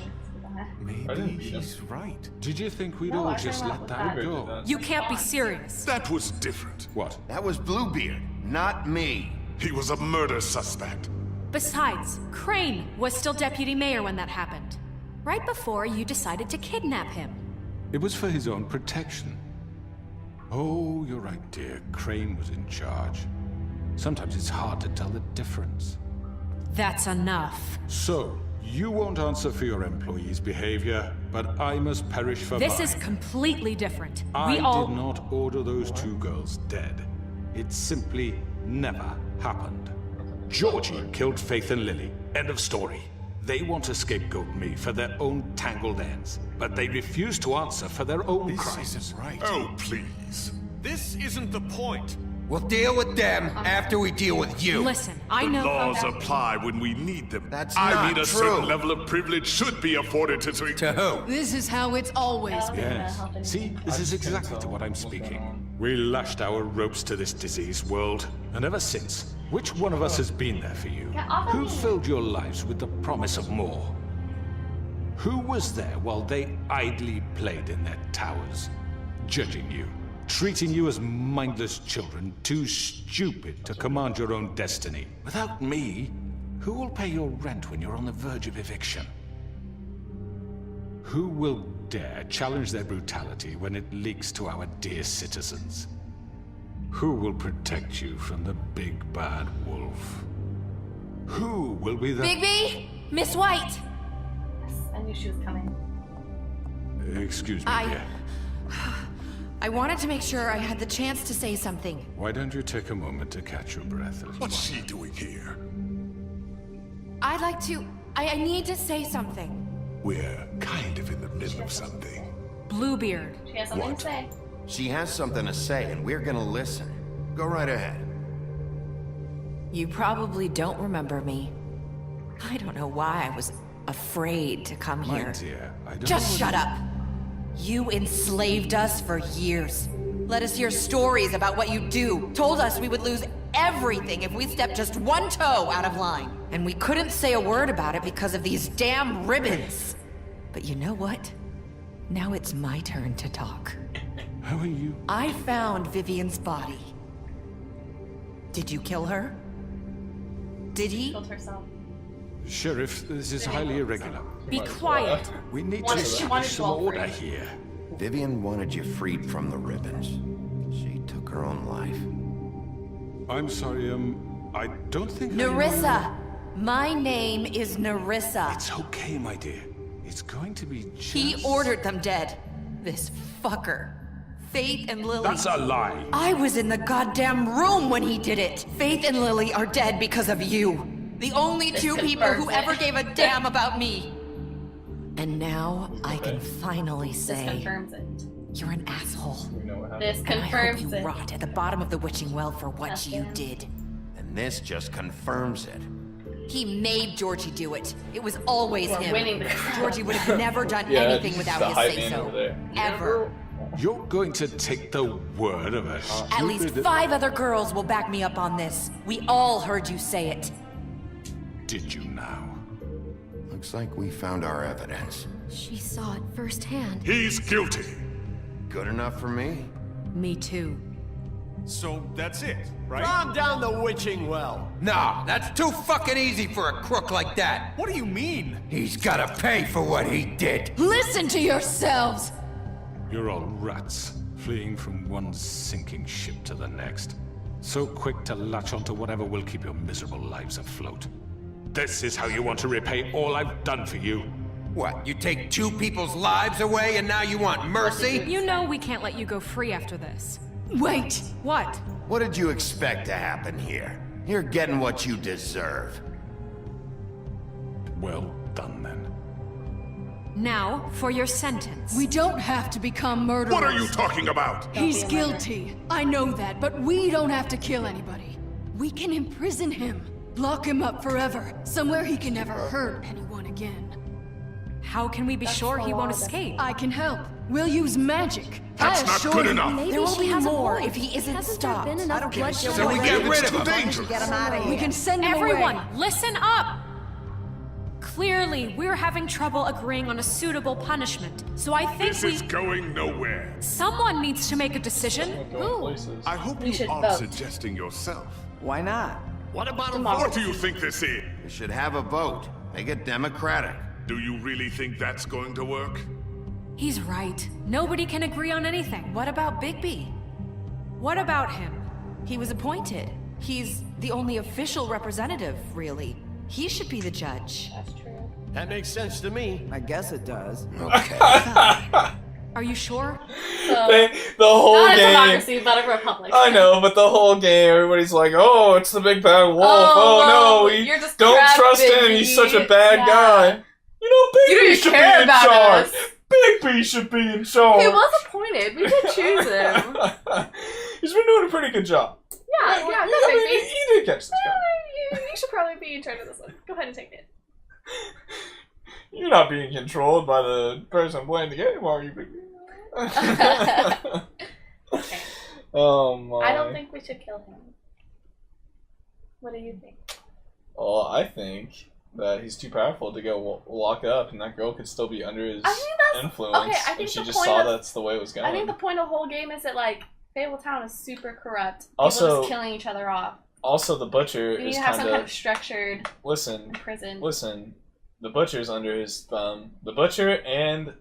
S13: Maybe he's right.
S9: Did you think we'd
S2: No,
S9: all
S2: I
S9: just
S2: came
S9: let
S2: up
S9: that
S2: with
S9: go?
S3: You can't be serious.
S17: That was different.
S9: What?
S4: That was Bluebeard, not me.
S17: He was a murder suspect.
S3: Besides, Crane was still deputy mayor when that happened. Right before you decided to kidnap him.
S9: It was for his own protection. Oh, you're right, dear. Crane was in charge. Sometimes it's hard to tell the difference.
S3: That's enough.
S9: So, you won't answer for your employees' behavior, but I must perish for
S3: This
S9: mine.
S3: is completely different.
S9: I
S3: We all...
S9: did not order those 2 girls dead. It simply never happened. Georgie killed Faith and Lily. End of story. They want to scapegoat me for their own tangled ends, but they refuse to answer for their own crimes.
S13: This isn't right.
S17: Oh, please.
S13: This isn't the point.
S11: We'll deal with them after we deal with you.
S3: Listen, I
S17: The
S3: know...
S17: laws apply when we need them.
S11: That's
S17: I
S11: not
S17: mean, a
S11: true.
S17: certain level of privilege should be afforded to...
S11: To who?
S14: This is how it's always been.
S9: Yes. See, this is exactly to what I'm speaking. We lashed our ropes to this diseased world, and ever since, which one of us has been there for you?
S2: Get off of
S9: Who
S2: me.
S9: filled your lives with the promise of more? Who was there while they idly played in their towers, judging you, treating you as mindless children, too stupid to command your own destiny? Without me, who will pay your rent when you're on the verge of eviction? Who will dare challenge their brutality when it leaks to our dear citizens? Who will protect you from the big bad wolf? Who will be the...
S3: Bigby! Miss White!
S2: I knew she was coming.
S9: Excuse me, dear.
S18: I wanted to make sure I had the chance to say something.
S9: Why don't you take a moment to catch your breath?
S17: What's she doing here?
S18: I'd like to... I need to say something.
S17: We're kind of in the middle of something.
S3: Bluebeard.
S2: She has something to say.
S4: She has something to say, and we're gonna listen. Go right ahead.
S18: You probably don't remember me. I don't know why I was afraid to come
S9: My
S18: here.
S9: dear, I don't
S18: Just
S9: know
S18: shut up! You enslaved us for years. Let us hear stories about what you do. Told us we would lose everything if we stepped just one toe out of line. And we couldn't say a word about it because of these damn ribbons. But you know what? Now it's my turn to talk.
S9: How are you?
S18: I found Vivian's body. Did you kill her? Did he?
S2: Killed herself.
S9: Sheriff, this is highly irregular.
S3: Be quiet.
S9: We need
S2: Wanted-
S9: to
S2: she
S9: establish
S2: wanted
S9: some
S2: 12
S9: order
S2: free.
S9: here.
S4: Vivian wanted you freed from the ribbons. She took her own life.
S9: I'm sorry, I don't think
S18: Narissa! My name is Narissa.
S9: It's okay, my dear. It's going to be just...
S18: He ordered them dead. This fucker. Faith and Lily.
S9: That's a lie.
S18: I was in the goddamn room when he did it. Faith and Lily are dead because of you. The only
S2: This
S18: two people who
S2: confirms it.
S18: ever gave a damn about me. And now I can finally
S2: This
S18: say,
S2: confirms it.
S18: you're an asshole.
S1: We know what happened.
S2: This
S18: And I hope
S2: confirms
S18: you
S2: it.
S18: rot at the bottom of the witching well for what
S2: That's
S18: you
S2: it.
S18: did.
S4: And this just confirms it.
S18: He made Georgie do it. It was always
S2: We're
S18: him.
S2: winning this.
S18: Georgie would have never done
S1: Yeah,
S18: anything
S1: just
S18: without
S1: the
S18: his
S1: hype man
S18: say-so.
S1: over there.
S18: Ever.
S9: You're going to take the word of a
S18: At least
S9: stupid...
S18: 5 other girls will back me up on this. We all heard you say it.
S9: Did you now?
S4: Looks like we found our evidence.
S16: She saw it firsthand.
S17: He's guilty.
S4: Good enough for me?
S3: Me too.
S13: So that's it, right?
S15: Calm down the witching well.
S10: Nah, that's too fucking easy for a crook like that.
S13: What do you mean?
S10: He's gotta pay for what he did.
S14: Listen to yourselves!
S9: You're all rats, fleeing from one sinking ship to the next. So quick to latch onto whatever will keep your miserable lives afloat.
S17: This is how you want to repay all I've done for you.
S10: What, you take 2 people's lives away and now you want mercy?
S3: You know we can't let you go free after this.
S14: Wait!
S3: What?
S4: What did you expect to happen here? You're getting what you deserve.
S9: Well done, then.
S3: Now, for your sentence.
S14: We don't have to become murderers.
S17: What are you talking about?
S14: He's guilty. I know that, but we don't have to kill anybody. We can imprison him. Lock him up forever. Somewhere he can never hurt anyone again.
S3: How can we be sure he won't escape?
S14: I can help. We'll use magic.
S17: That's
S14: I
S17: not
S14: assure
S17: good
S14: you.
S17: enough.
S16: Maybe
S18: There will
S16: she
S18: be
S16: has a
S18: more
S16: point.
S18: if he isn't
S16: Hasn't
S18: stopped.
S16: there been enough bloodshed
S10: So we
S16: already?
S10: get rid of him.
S17: dangerous.
S6: Get him out of here.
S14: We can send him
S3: Everyone,
S14: away.
S3: listen up! Clearly, we're having trouble agreeing on a suitable punishment, so I think
S17: This is going nowhere.
S3: someone needs to make a decision.
S1: We're going places.
S17: I hope
S2: We
S17: you
S2: should
S17: aren't
S2: vote.
S17: suggesting yourself.
S6: Why not?
S15: What about a
S17: What do you think this is?
S4: We should have a vote. Make it democratic.
S17: Do you really think that's going to work?
S3: He's right. Nobody can agree on anything.
S18: What about Bigby?
S3: What about him?
S18: He was appointed. He's the only official representative, really. He should be the judge.
S2: That's true.
S15: That makes sense to me.
S6: I guess it does.
S4: Okay.
S3: Are you sure?
S2: So,
S1: The whole
S2: not a
S1: game.
S2: democracy, but a republic.
S1: I know, but the whole game, everybody's like, "Oh, it's the big bad wolf. Oh,
S2: well,
S1: no,
S2: you're just
S1: don't
S2: crap,
S1: trust him.
S2: Bigby.
S1: He's such a bad
S2: Yeah.
S1: guy." You know,
S2: You don't
S1: Bigby
S2: even
S1: should be
S2: care
S1: in
S2: about
S1: charge.
S2: us.
S1: Bigby should be in charge.
S2: He was appointed. We could choose him.
S1: He's been doing a pretty good job.
S2: Yeah, good,
S1: I mean,
S2: baby.
S1: he did catch this guy.
S2: You should probably be in charge of this one. Go ahead and take it.
S1: You're not being controlled by the person playing the game, are you, Bigby?
S2: Okay.
S1: Oh my.
S2: I don't think we should kill him. What do you think?
S1: Well, I think that he's too powerful to get locked up, and that girl could still be under his influence.
S2: okay, I think
S1: and she
S2: the
S1: just
S2: point
S1: saw
S2: of-
S1: that's the way it was going.
S2: I think the point of the whole game is that, like, Fable Town is super corrupt. People
S1: Also-
S2: just killing each other off.
S1: Also, the butcher
S2: We need
S1: is
S2: to have
S1: kind
S2: some kind of structured
S1: listen.
S2: prison.
S1: Listen, the butcher's under his thumb. The butcher and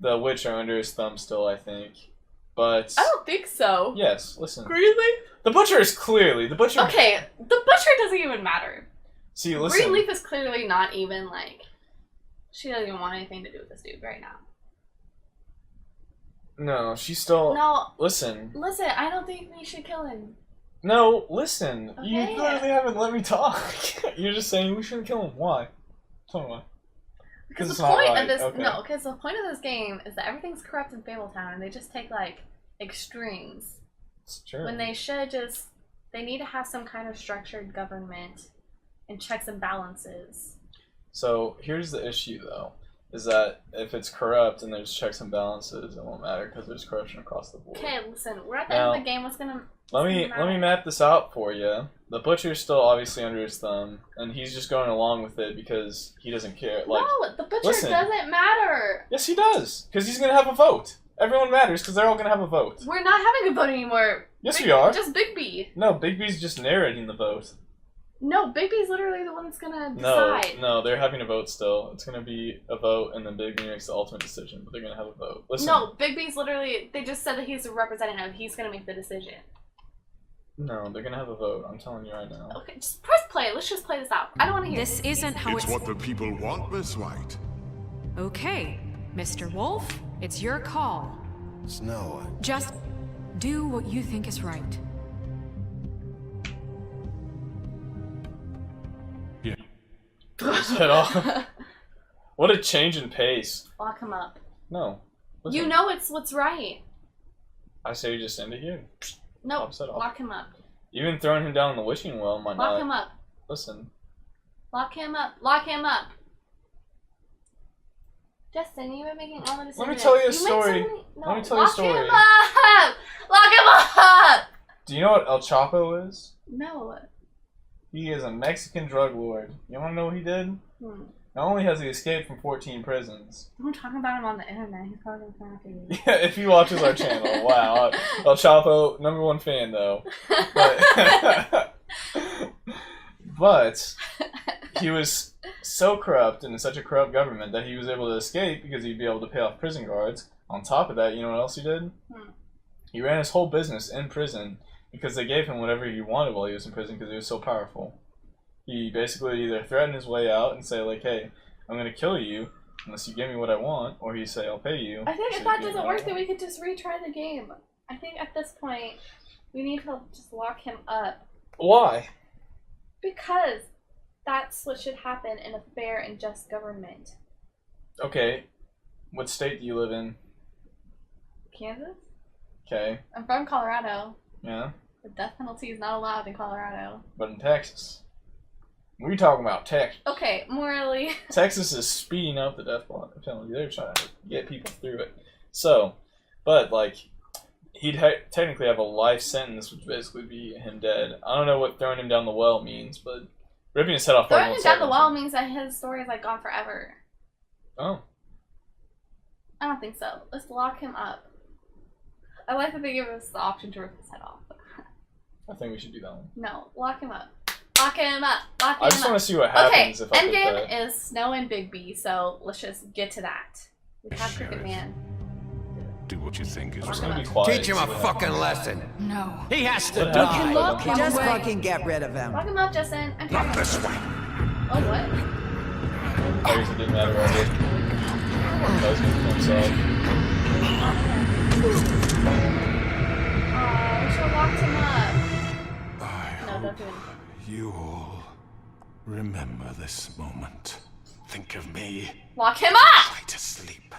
S1: the witch are under his thumb still, I think. But
S2: I don't think so.
S1: yes, listen.
S2: Really?
S1: The butcher is clearly the butcher.
S2: Okay, the butcher doesn't even matter.
S1: See, listen.
S2: Greenleaf is clearly not even, like, she doesn't even want anything to do with this dude right now.
S1: No, she's still.
S2: No.
S1: Listen.
S2: Listen, I don't think we should kill him.
S1: No, listen. You
S2: Okay.
S1: literally haven't let me talk. You're just saying we shouldn't kill him. Why? Tell me why.
S2: Because
S1: it's
S2: the
S1: not
S2: point
S1: right.
S2: of this,
S1: Okay.
S2: no, because the point of this game is that everything's corrupt in Fabletown, and they just take like extremes.
S1: It's true.
S2: When they should just, they need to have some kind of structured government and checks and balances.
S1: So here's the issue, though, is that if it's corrupt and there's checks and balances, it won't matter because there's corruption across the board.
S2: Okay, listen, we're at the
S1: Now,
S2: end of the game. What's gonna
S1: Let me map this out for you. The butcher's still obviously under his thumb, and he's just going along with it because he doesn't care. Like,
S2: no, the butcher
S1: listen.
S2: doesn't matter.
S1: Yes, he does, because he's gonna have a vote. Everyone matters because they're all gonna have a vote.
S2: We're not having a vote anymore.
S1: Yes, we are.
S2: Just Bigby.
S1: No, Bigby's just narrating the vote.
S2: No, Bigby's literally the one that's gonna
S1: No,
S2: decide.
S1: no, they're having a vote still. It's gonna be a vote, and then Bigby makes the ultimate decision. But they're gonna have a vote. Listen.
S2: No, Bigby's literally. They just said that he's a representative. He's gonna make the decision.
S1: No, they're gonna have a vote. I'm telling you right now.
S2: Okay, just press play. Let's just play this out. I don't want to hear.
S3: This isn't how
S17: It's what the people want, Miss White.
S3: Okay, Mr. Wolf, it's your call.
S4: Snow.
S3: Just do what you think is right.
S9: Yeah,
S1: Throw his head off. What a change in pace.
S2: Lock him up.
S1: No. Listen.
S2: You know it's what's right.
S1: I say you just end it here.
S2: No, lock him up.
S1: Even throwing him down in the wishing well might not.
S2: Lock him up.
S1: Listen.
S2: Lock him up. Lock him up. Justin, you've been making all the decisions.
S1: Let me tell you a story. Let me tell you a story.
S2: Lock him up! Lock him up!
S1: Do you know what El Chapo is?
S2: No.
S1: He is a Mexican drug lord. You want to know what he did? Not only has he escaped from 14 prisons.
S2: Don't talk about him on the internet. He's probably going to come after you.
S1: Yeah, if he watches our channel. Wow. El Chapo, #1 fan, though. But he was so corrupt and in such a corrupt government that he was able to escape because he'd be able to pay off prison guards. On top of that, you know what else he did? He ran his whole business in prison because they gave him whatever he wanted while he was in prison because he was so powerful. He basically either threatened his way out and say, like, hey, I'm going to kill you unless you give me what I want, or he'd say, I'll pay you.
S2: I think if that doesn't work, then we could just retry the game. I think at this point, we need to just lock him up.
S1: Why?
S2: Because that's what should happen in a fair and just government.
S1: Okay. What state do you live in?
S2: Kansas?
S1: Okay.
S2: I'm from Colorado.
S1: Yeah?
S2: The death penalty is not allowed in Colorado.
S1: But in Texas. What are you talking about, Texas?
S2: Okay, morally.
S1: Texas is speeding up the death penalty. They're trying to get people through it. So, but, like, he'd technically have a life sentence, which would basically be him dead. I don't know what throwing him down the well means, but ripping his head off...
S2: Throwing him down the well means that his story is, like, gone forever.
S1: Oh.
S2: I don't think so. Let's lock him up. I like that they give us the option to rip his head off.
S1: I think we should do that one.
S2: No, lock him up. Lock him up. Lock him up.
S1: I just want to see what happens if I put that.
S2: Endgame is Snow and Bigby, so let's just get to that. We have Crooked Man.
S9: Do what you think is
S1: right.
S11: Teach him a fucking lesson.
S14: No.
S15: He has to
S1: What
S15: die.
S1: happened?
S14: Lock him
S6: Just
S14: away.
S6: fucking get rid of him.
S2: Lock him up, Justin. Okay.
S17: Not this way.
S2: Oh, what?
S1: I guess it didn't matter what I did. That was going to himself.
S2: We should have locked him up. No, don't do anything.
S9: You all remember this moment. Think of me.
S2: Lock him up!
S9: Try to sleep.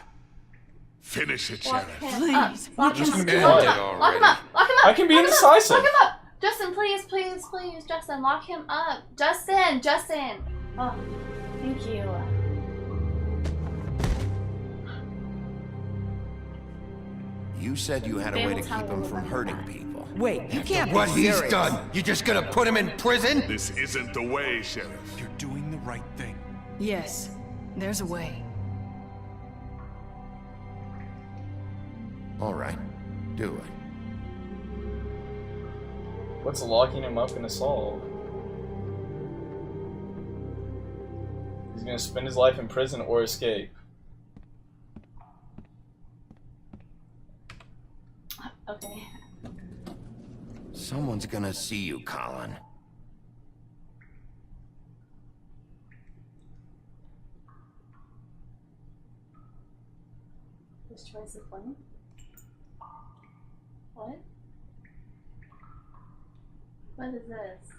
S17: Finish it,
S2: Lock
S17: Sheriff.
S2: him up. Lock him up.
S1: gonna be
S2: Lock him
S1: quiet
S2: up. Lock him up. Lock him up.
S1: I can be
S2: Lock him up.
S1: indecisive.
S2: Lock him up. Justin, please, please, please. Justin, lock him up. Justin. Oh, thank you.
S4: You said you had a way to keep him from hurting people.
S6: Wait, you can't be
S11: What he's
S6: serious.
S11: done, you just gonna put him in prison?
S17: This isn't the way, Sheriff.
S13: You're doing the right thing.
S14: Yes, there's a way.
S4: All right, do it.
S1: What's locking him up gonna solve? He's gonna spend his life in prison or escape.
S2: Okay.
S4: Someone's gonna see you, Colin.
S2: This choice is one. What? What is this?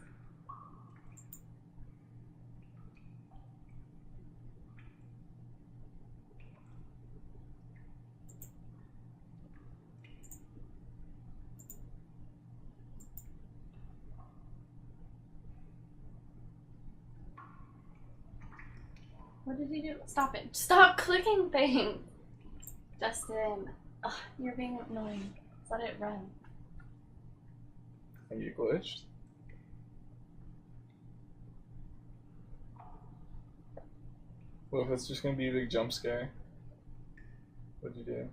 S2: What did you do? Stop it. Stop clicking things! Justin. Ugh, you're being annoying. Let it run.
S1: Are you glitched? What if it's just gonna be a big jump scare? What'd you do?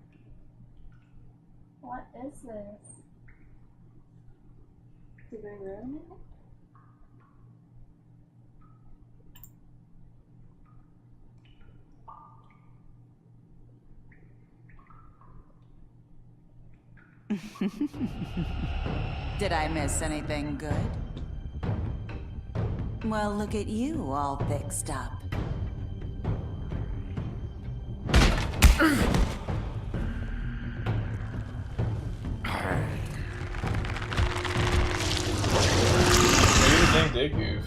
S2: What is this? Did we ruin it?
S12: Did I miss anything good? Well, look at you all fixed up.
S1: Maybe the game did goof.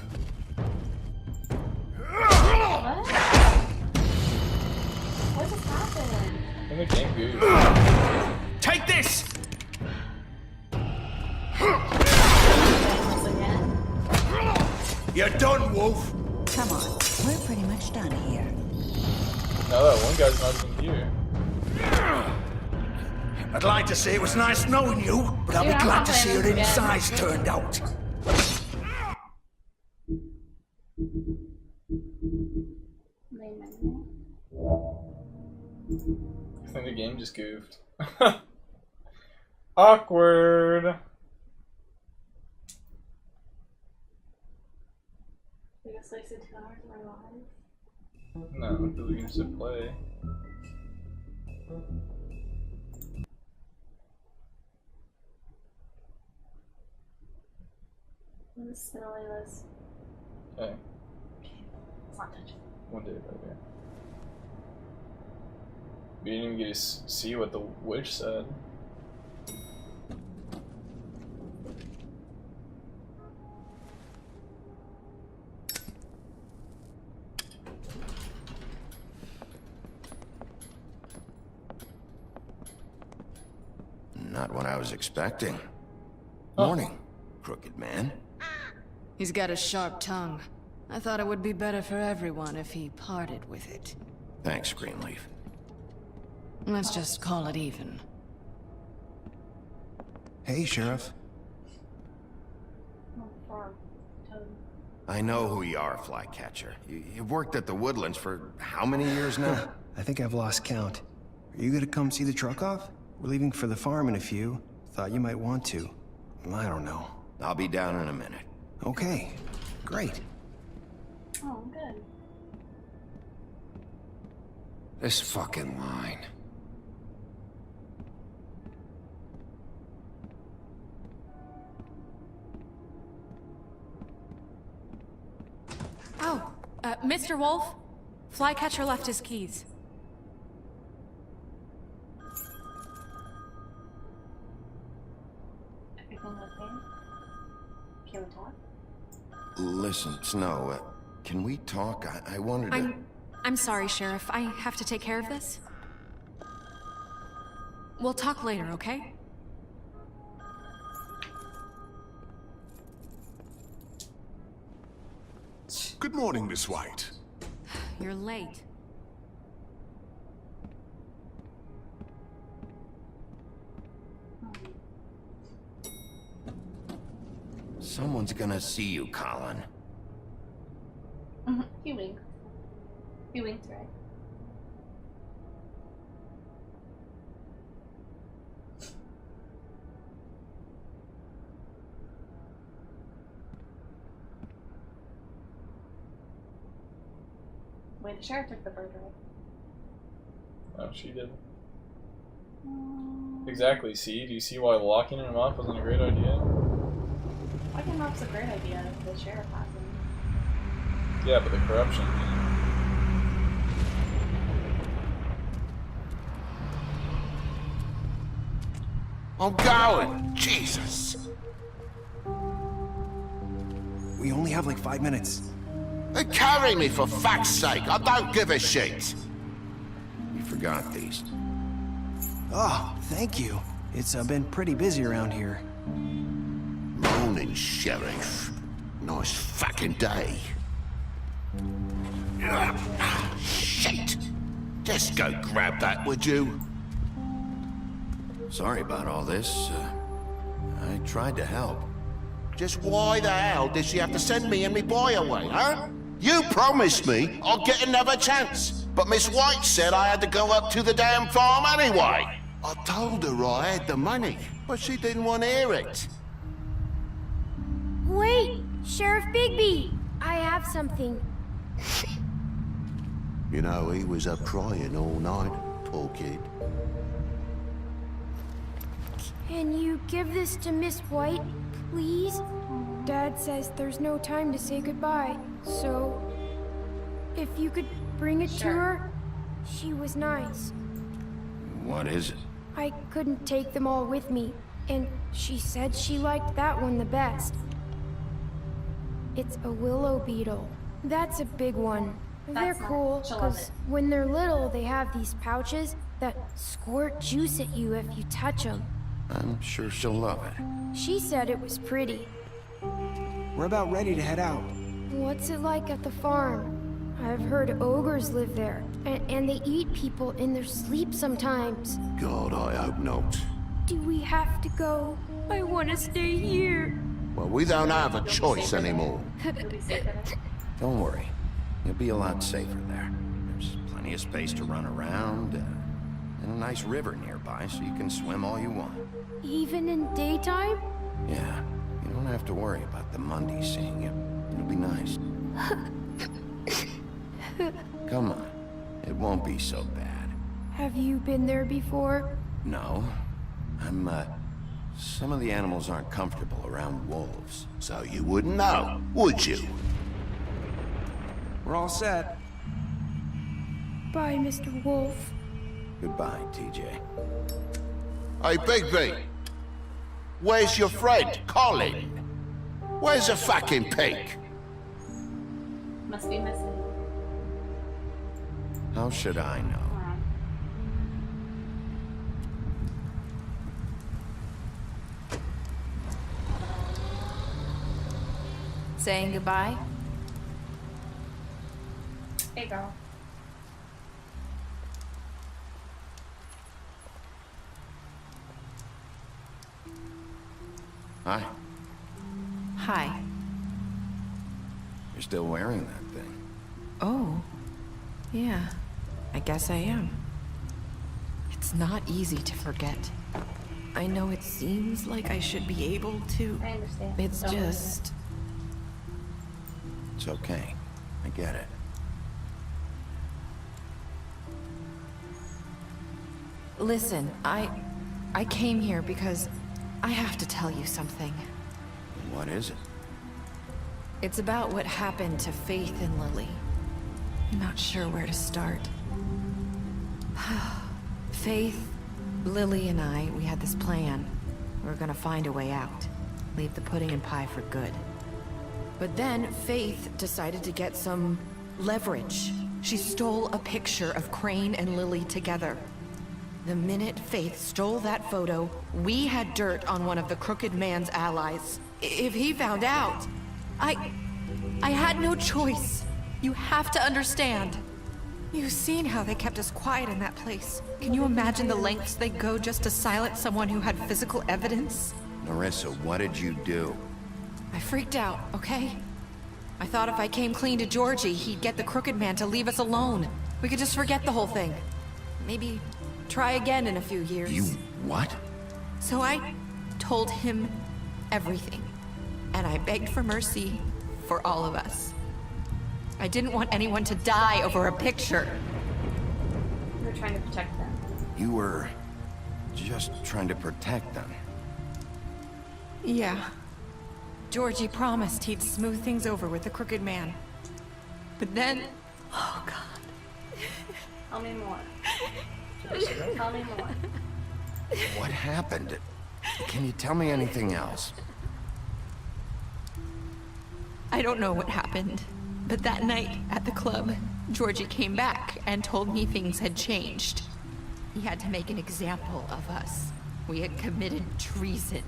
S1: think the game goofed.
S10: Take this! You're done, Wolf.
S12: Come on, we're pretty much done here.
S1: Now that one guy's not even here.
S11: I'd like to say it was nice knowing you, but I'll be glad to see your insides turned out.
S1: I think the game just goofed. Awkward.
S2: We just wasted 2 hours of our lives.
S1: No, because we can just play.
S2: I'm just gonna lay this.
S1: Okay.
S2: It's not touching.
S1: One day right here. We didn't even get to see what the witch said.
S4: Not what I was expecting. Morning, crooked man.
S14: He's got a sharp tongue. I thought it would be better for everyone if he parted with it.
S4: Thanks, Greenleaf.
S14: Let's just call it even.
S19: Hey, Sheriff.
S4: I know who you are, Flycatcher. You've worked at the Woodlands for how many years now?
S19: I think I've lost count. Are you gonna come see the truck off? We're leaving for the farm in a few. Thought you might want to. I don't know.
S4: I'll be down in a minute.
S19: Okay, great.
S2: Oh, good.
S4: This fucking line.
S3: Oh, Mr. Wolf? Flycatcher left his keys.
S2: Everything okay? Can we talk?
S4: Listen, Snow, can we talk? I wanted to...
S3: I'm sorry, Sheriff. I have to take care of this. We'll talk later, okay?
S17: Good morning, Miss White.
S3: You're late.
S4: Someone's gonna see you, Colin.
S2: He winked. He winked, right? Wait, the sheriff took the bird, right?
S1: Oh, she did. Exactly, see? Do you see why locking him up wasn't a great idea?
S2: Locking him up's a great idea if the sheriff has him.
S1: Yeah, but the corruption.
S11: I'm going! Jesus!
S19: We only have like 5 minutes.
S11: Carry me for fuck's sake! I don't give a shit!
S4: You forgot these.
S19: Oh, thank you. It's been pretty busy around here.
S11: Morning, Sheriff. Nice fucking day. Shit! Just go grab that, would you?
S4: Sorry about all this. I tried to help.
S11: Just why the hell did she have to send me and me boy away, huh? You promised me I'd get another chance, but Miss White said I had to go up to the damn farm anyway. I told her I had the money, but she didn't want to hear it.
S16: Wait, Sheriff Bigby! I have something.
S11: You know, he was up crying all night, poor kid.
S16: Can you give this to Miss White, please? Dad says there's no time to say goodbye, so if you could bring it to her, she was nice.
S4: What is it?
S16: I couldn't take them all with me, and she said she liked that one the best. It's a willow beetle. That's a big one. They're
S2: That's
S16: cool,
S2: nice. She'll love
S16: because
S2: it.
S16: when they're little, they have these pouches that squirt juice at you if you touch them.
S4: I'm sure she'll love it.
S16: She said it was pretty.
S19: We're about ready to head out.
S16: What's it like at the farm? I've heard ogres live there, and they eat people in their sleep sometimes.
S17: God, I hope not.
S16: Do we have to go? I want to stay here.
S17: Well, we don't have a choice anymore.
S4: Don't worry. You'll be a lot safer there. There's plenty of space to run around, and a nice river nearby, so you can swim all you want.
S16: Even in daytime?
S4: Yeah, you don't have to worry about the Mundy seeing you. It'll be nice. Come on. It won't be so bad.
S16: Have you been there before?
S4: No. Some of the animals aren't comfortable around wolves.
S17: So you wouldn't know, would you?
S19: We're all set.
S16: Bye, Mr. Wolf.
S4: Goodbye, TJ.
S17: Hey, Bigby. Where's your friend, Colin? Where's the fucking pig?
S2: Must be missing.
S4: How should I know?
S18: Saying goodbye?
S2: Hey, girl.
S4: Hi.
S18: Hi.
S4: You're still wearing that thing.
S18: Oh. Yeah. I guess I am. It's not easy to forget. I know it seems like I should be able to.
S2: I understand.
S18: It's
S2: Don't worry.
S18: just...
S4: It's okay. I get it.
S18: Listen, I came here because I have to tell you something.
S4: What is it?
S18: It's about what happened to Faith and Lily. I'm not sure where to start. Faith, Lily, and I, we had this plan. We were gonna find a way out. Leave the pudding and pie for good. But then Faith decided to get some leverage. She stole a picture of Crane and Lily together. The minute Faith stole that photo, we had dirt on one of the Crooked Man's allies. If he found out, I had no choice. You have to understand. You've seen how they kept us quiet in that place. Can you imagine the lengths they go just to silence someone who had physical evidence?
S4: Narissa, what did you do?
S18: I freaked out, okay? I thought if I came clean to Georgie, he'd get the Crooked Man to leave us alone. We could just forget the whole thing. Maybe try again in a few years.
S4: You what?
S18: So I told him everything. And I begged for mercy for all of us. I didn't want anyone to die over a picture.
S2: We're trying to protect them.
S4: You were just trying to protect them.
S18: Yeah. Georgie promised he'd smooth things over with the Crooked Man. But then... Oh, God.
S2: Tell me more. Tell me more.
S4: What happened? Can you tell me anything else?
S18: I don't know what happened, but that night at the club, Georgie came back and told me things had changed. He had to make an example of us. We had committed treason.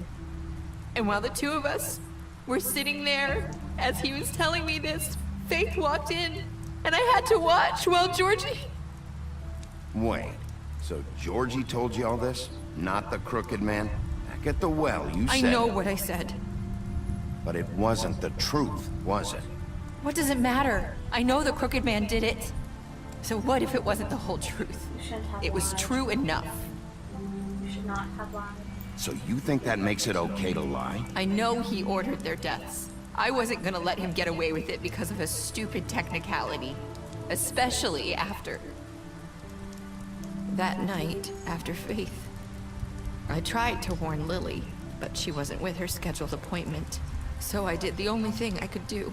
S18: And while the two of us were sitting there, as he was telling me this, Faith walked in, and I had to watch while Georgie...
S4: Wait, so Georgie told you all this? Not the Crooked Man? Back at the well, you said...
S18: I know what I said.
S4: But it wasn't the truth, was it?
S18: What does it matter? I know the Crooked Man did it. So what if it wasn't the whole truth?
S2: You shouldn't have
S18: It was
S2: lied.
S18: true enough.
S2: You should not have lied.
S4: So you think that makes it okay to lie?
S18: I know he ordered their deaths. I wasn't gonna let him get away with it because of a stupid technicality. Especially after... that night, after Faith. I tried to warn Lily, but she wasn't with her scheduled appointment. So I did the only thing I could do.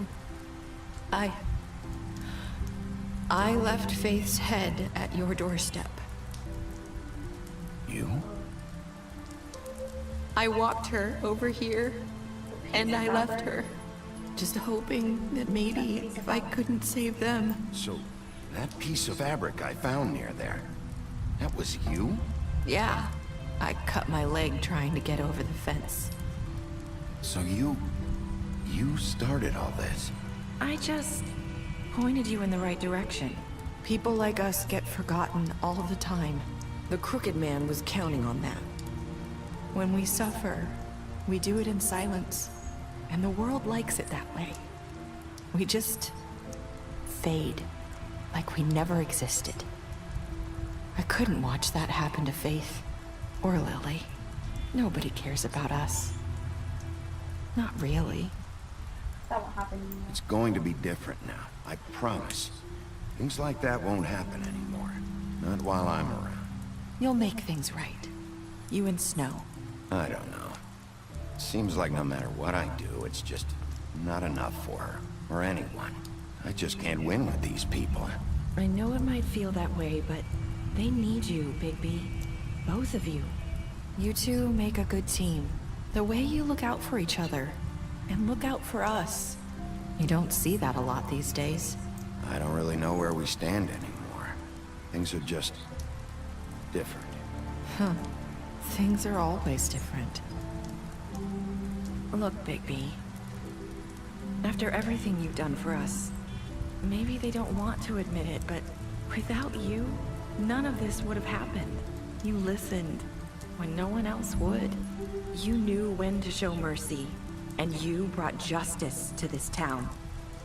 S18: I left Faith's head at your doorstep.
S4: You?
S18: I walked her over here, and I left her. Just hoping that maybe if I couldn't save them.
S4: So That piece of fabric I found near there, that was you?
S18: Yeah. I cut my leg trying to get over the fence.
S4: So you started all this?
S18: I just pointed you in the right direction. People like us get forgotten all the time. The Crooked Man was counting on that. When we suffer, we do it in silence, and the world likes it that way. We just fade, like we never existed. I couldn't watch that happen to Faith, or Lily. Nobody cares about us. Not really.
S2: That won't happen anymore.
S4: It's going to be different now, I promise. Things like that won't happen anymore. Not while I'm around.
S18: You'll make things right. You and Snow.
S4: I don't know. Seems like no matter what I do, it's just not enough for her, or anyone. I just can't win with these people.
S18: I know it might feel that way, but they need you, Bigby. Both of you. You two make a good team. The way you look out for each other, and look out for us. You don't see that a lot these days.
S4: I don't really know where we stand anymore. Things are just different.
S18: Huh. Things are always different. Look, Bigby. After everything you've done for us, maybe they don't want to admit it, but without you, none of this would have happened. You listened when no one else would. You knew when to show mercy, and you brought justice to this town.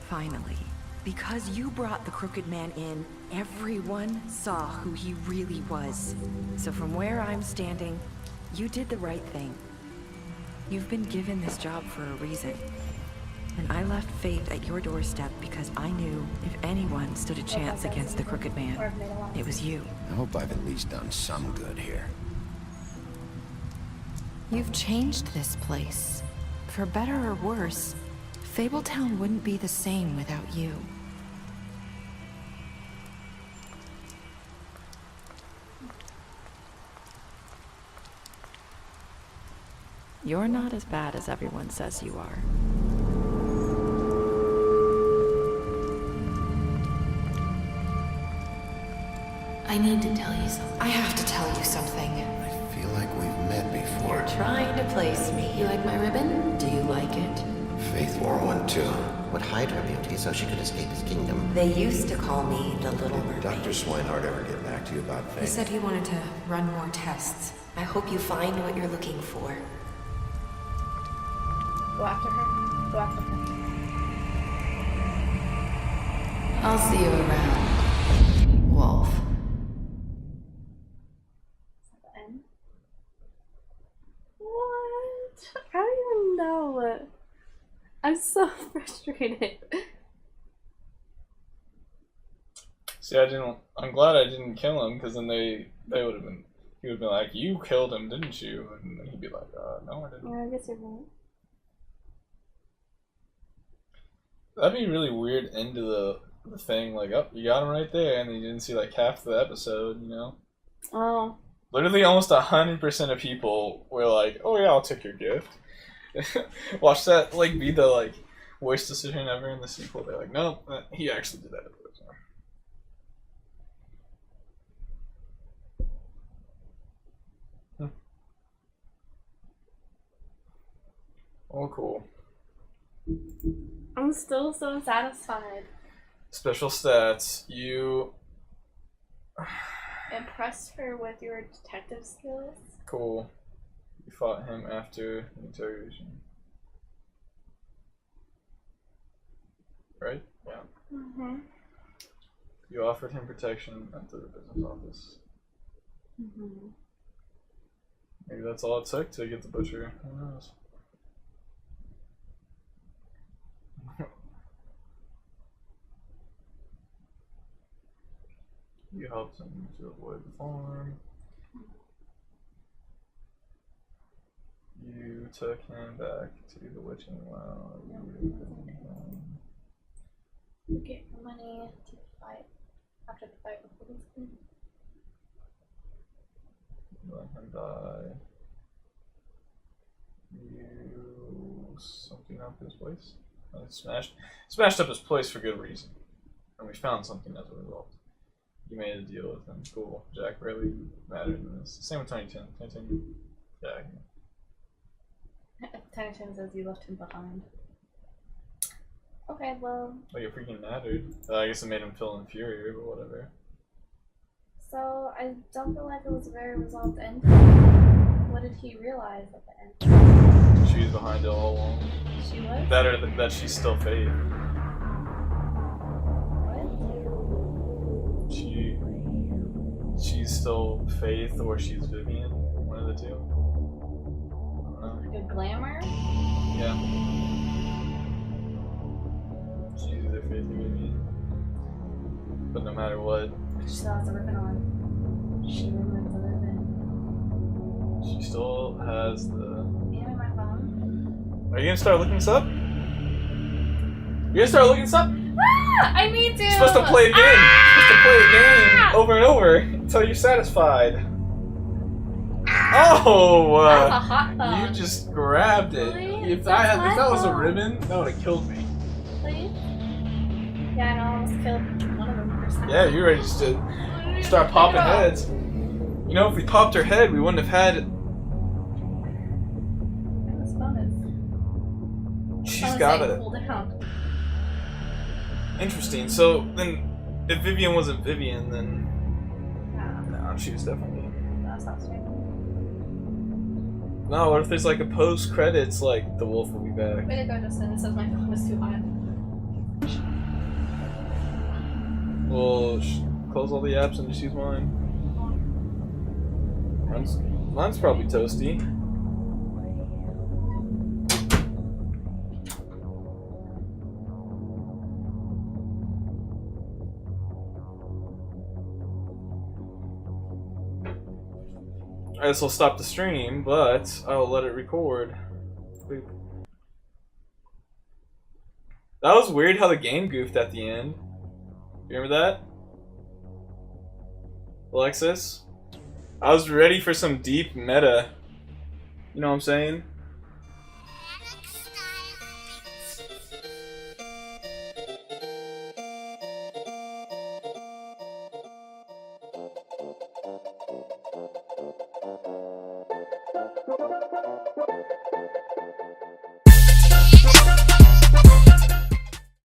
S18: Finally. Because you brought the Crooked Man in, everyone saw who he really was. So from where I'm standing, you did the right thing. You've been given this job for a reason. And I left Faith at your doorstep because I knew if anyone stood a chance against the Crooked Man, it was you.
S4: I hope I've at least done some good here.
S18: You've changed this place. For better or worse, Fabletown wouldn't be the same without you. You're not as bad as everyone says you are. I need to tell you something. I have to tell you something.
S4: I feel like we've met before.
S18: You're trying to place me. You like my ribbon? Do you like it?
S4: Faith wore one too.
S20: Would hide her beauty so she could escape his kingdom.
S18: They used to call me the Little Mermaid.
S4: Dr. Swinehart ever get back to you about Faith?
S3: He said he wanted to run more tests.
S18: I hope you find what you're looking for.
S2: Go after her. Go after her.
S3: I'll see you around, Wolf.
S2: Is that the end? What? I don't even know. I'm so frustrated.
S1: See, I'm glad I didn't kill him, because then they would have been. He would have been like, "You killed him, didn't you?" And then he'd be like, "No, I didn't."
S2: Yeah, I guess you're right.
S1: That'd be a really weird end to the thing. Like, oh, you got him right there, and then you didn't see like half the episode. You know?
S2: Oh.
S1: Literally, almost 100% of people were like, "Oh yeah, I'll take your gift." Watch that like be the like worst decision ever in the sequel. They're like, "No, he actually did that." Oh, cool.
S2: I'm still so satisfied.
S1: Special stats. You
S2: Impressed her with your detective skills.
S1: cool. You fought him after the interrogation. Right? Yeah.
S2: Mm-hmm.
S1: You offered him protection at the business office.
S2: Mm-hmm.
S1: Maybe that's all it took to get the butcher. Who knows? You helped him to avoid the farm. You took him back to the witching well.
S2: You get money to fight after the fight with the witching.
S1: You let him die. You something up his place. Smashed up his place for good reason, and we found something as a result. You made a deal with him. Cool. Jack barely mattered in this. Same with Tiny Tim. Tiny Tim. Yeah.
S2: Tiny Tim says you left him behind. Okay, well.
S1: Like it freaking mattered. I guess it made him feel inferior, but whatever.
S2: So I don't feel like it was a very resolved end. What did he realize at the end?
S1: She was behind it all along.
S2: She was?
S1: That or that she's still Faith.
S2: What?
S1: She's still Faith or she's Vivian. One of the two. I don't know.
S2: Like a glamour?
S1: Yeah. She's either Faith or Vivian. But no matter what.
S2: She still has a ribbon on. She removed the ribbon.
S1: She still has the.
S2: And my phone.
S1: Are you gonna start looking this up? You're gonna start looking this up?
S2: Ah! I need to!
S1: You're supposed to play a game! You're supposed to play a game over and over until you're satisfied. Oh!
S2: That was a hot phone.
S1: You just grabbed it.
S2: Please?
S1: If that was a
S2: phone.
S1: ribbon, that would have killed me.
S2: Please? Yeah, I know, I almost killed one of them first time.
S1: Yeah, you're ready just to start popping heads. You know, if we popped her head, we wouldn't have had.
S2: This phone is.
S1: She's got it.
S2: Cool down.
S1: Interesting. So then, if Vivian wasn't Vivian, then
S2: Yeah.
S1: no, she was definitely.
S2: That's not straight.
S1: No, what if there's like a post credits like the wolf will be back?
S2: Way to go, Justin. It says my phone is too hot.
S1: Well, close all the apps and just use mine. Mine's probably toasty. I guess I'll stop the stream, but I'll let it record. Boop. That was weird how the game goofed at the end. You remember that? Alexis? I was ready for some deep meta. You know what I'm saying?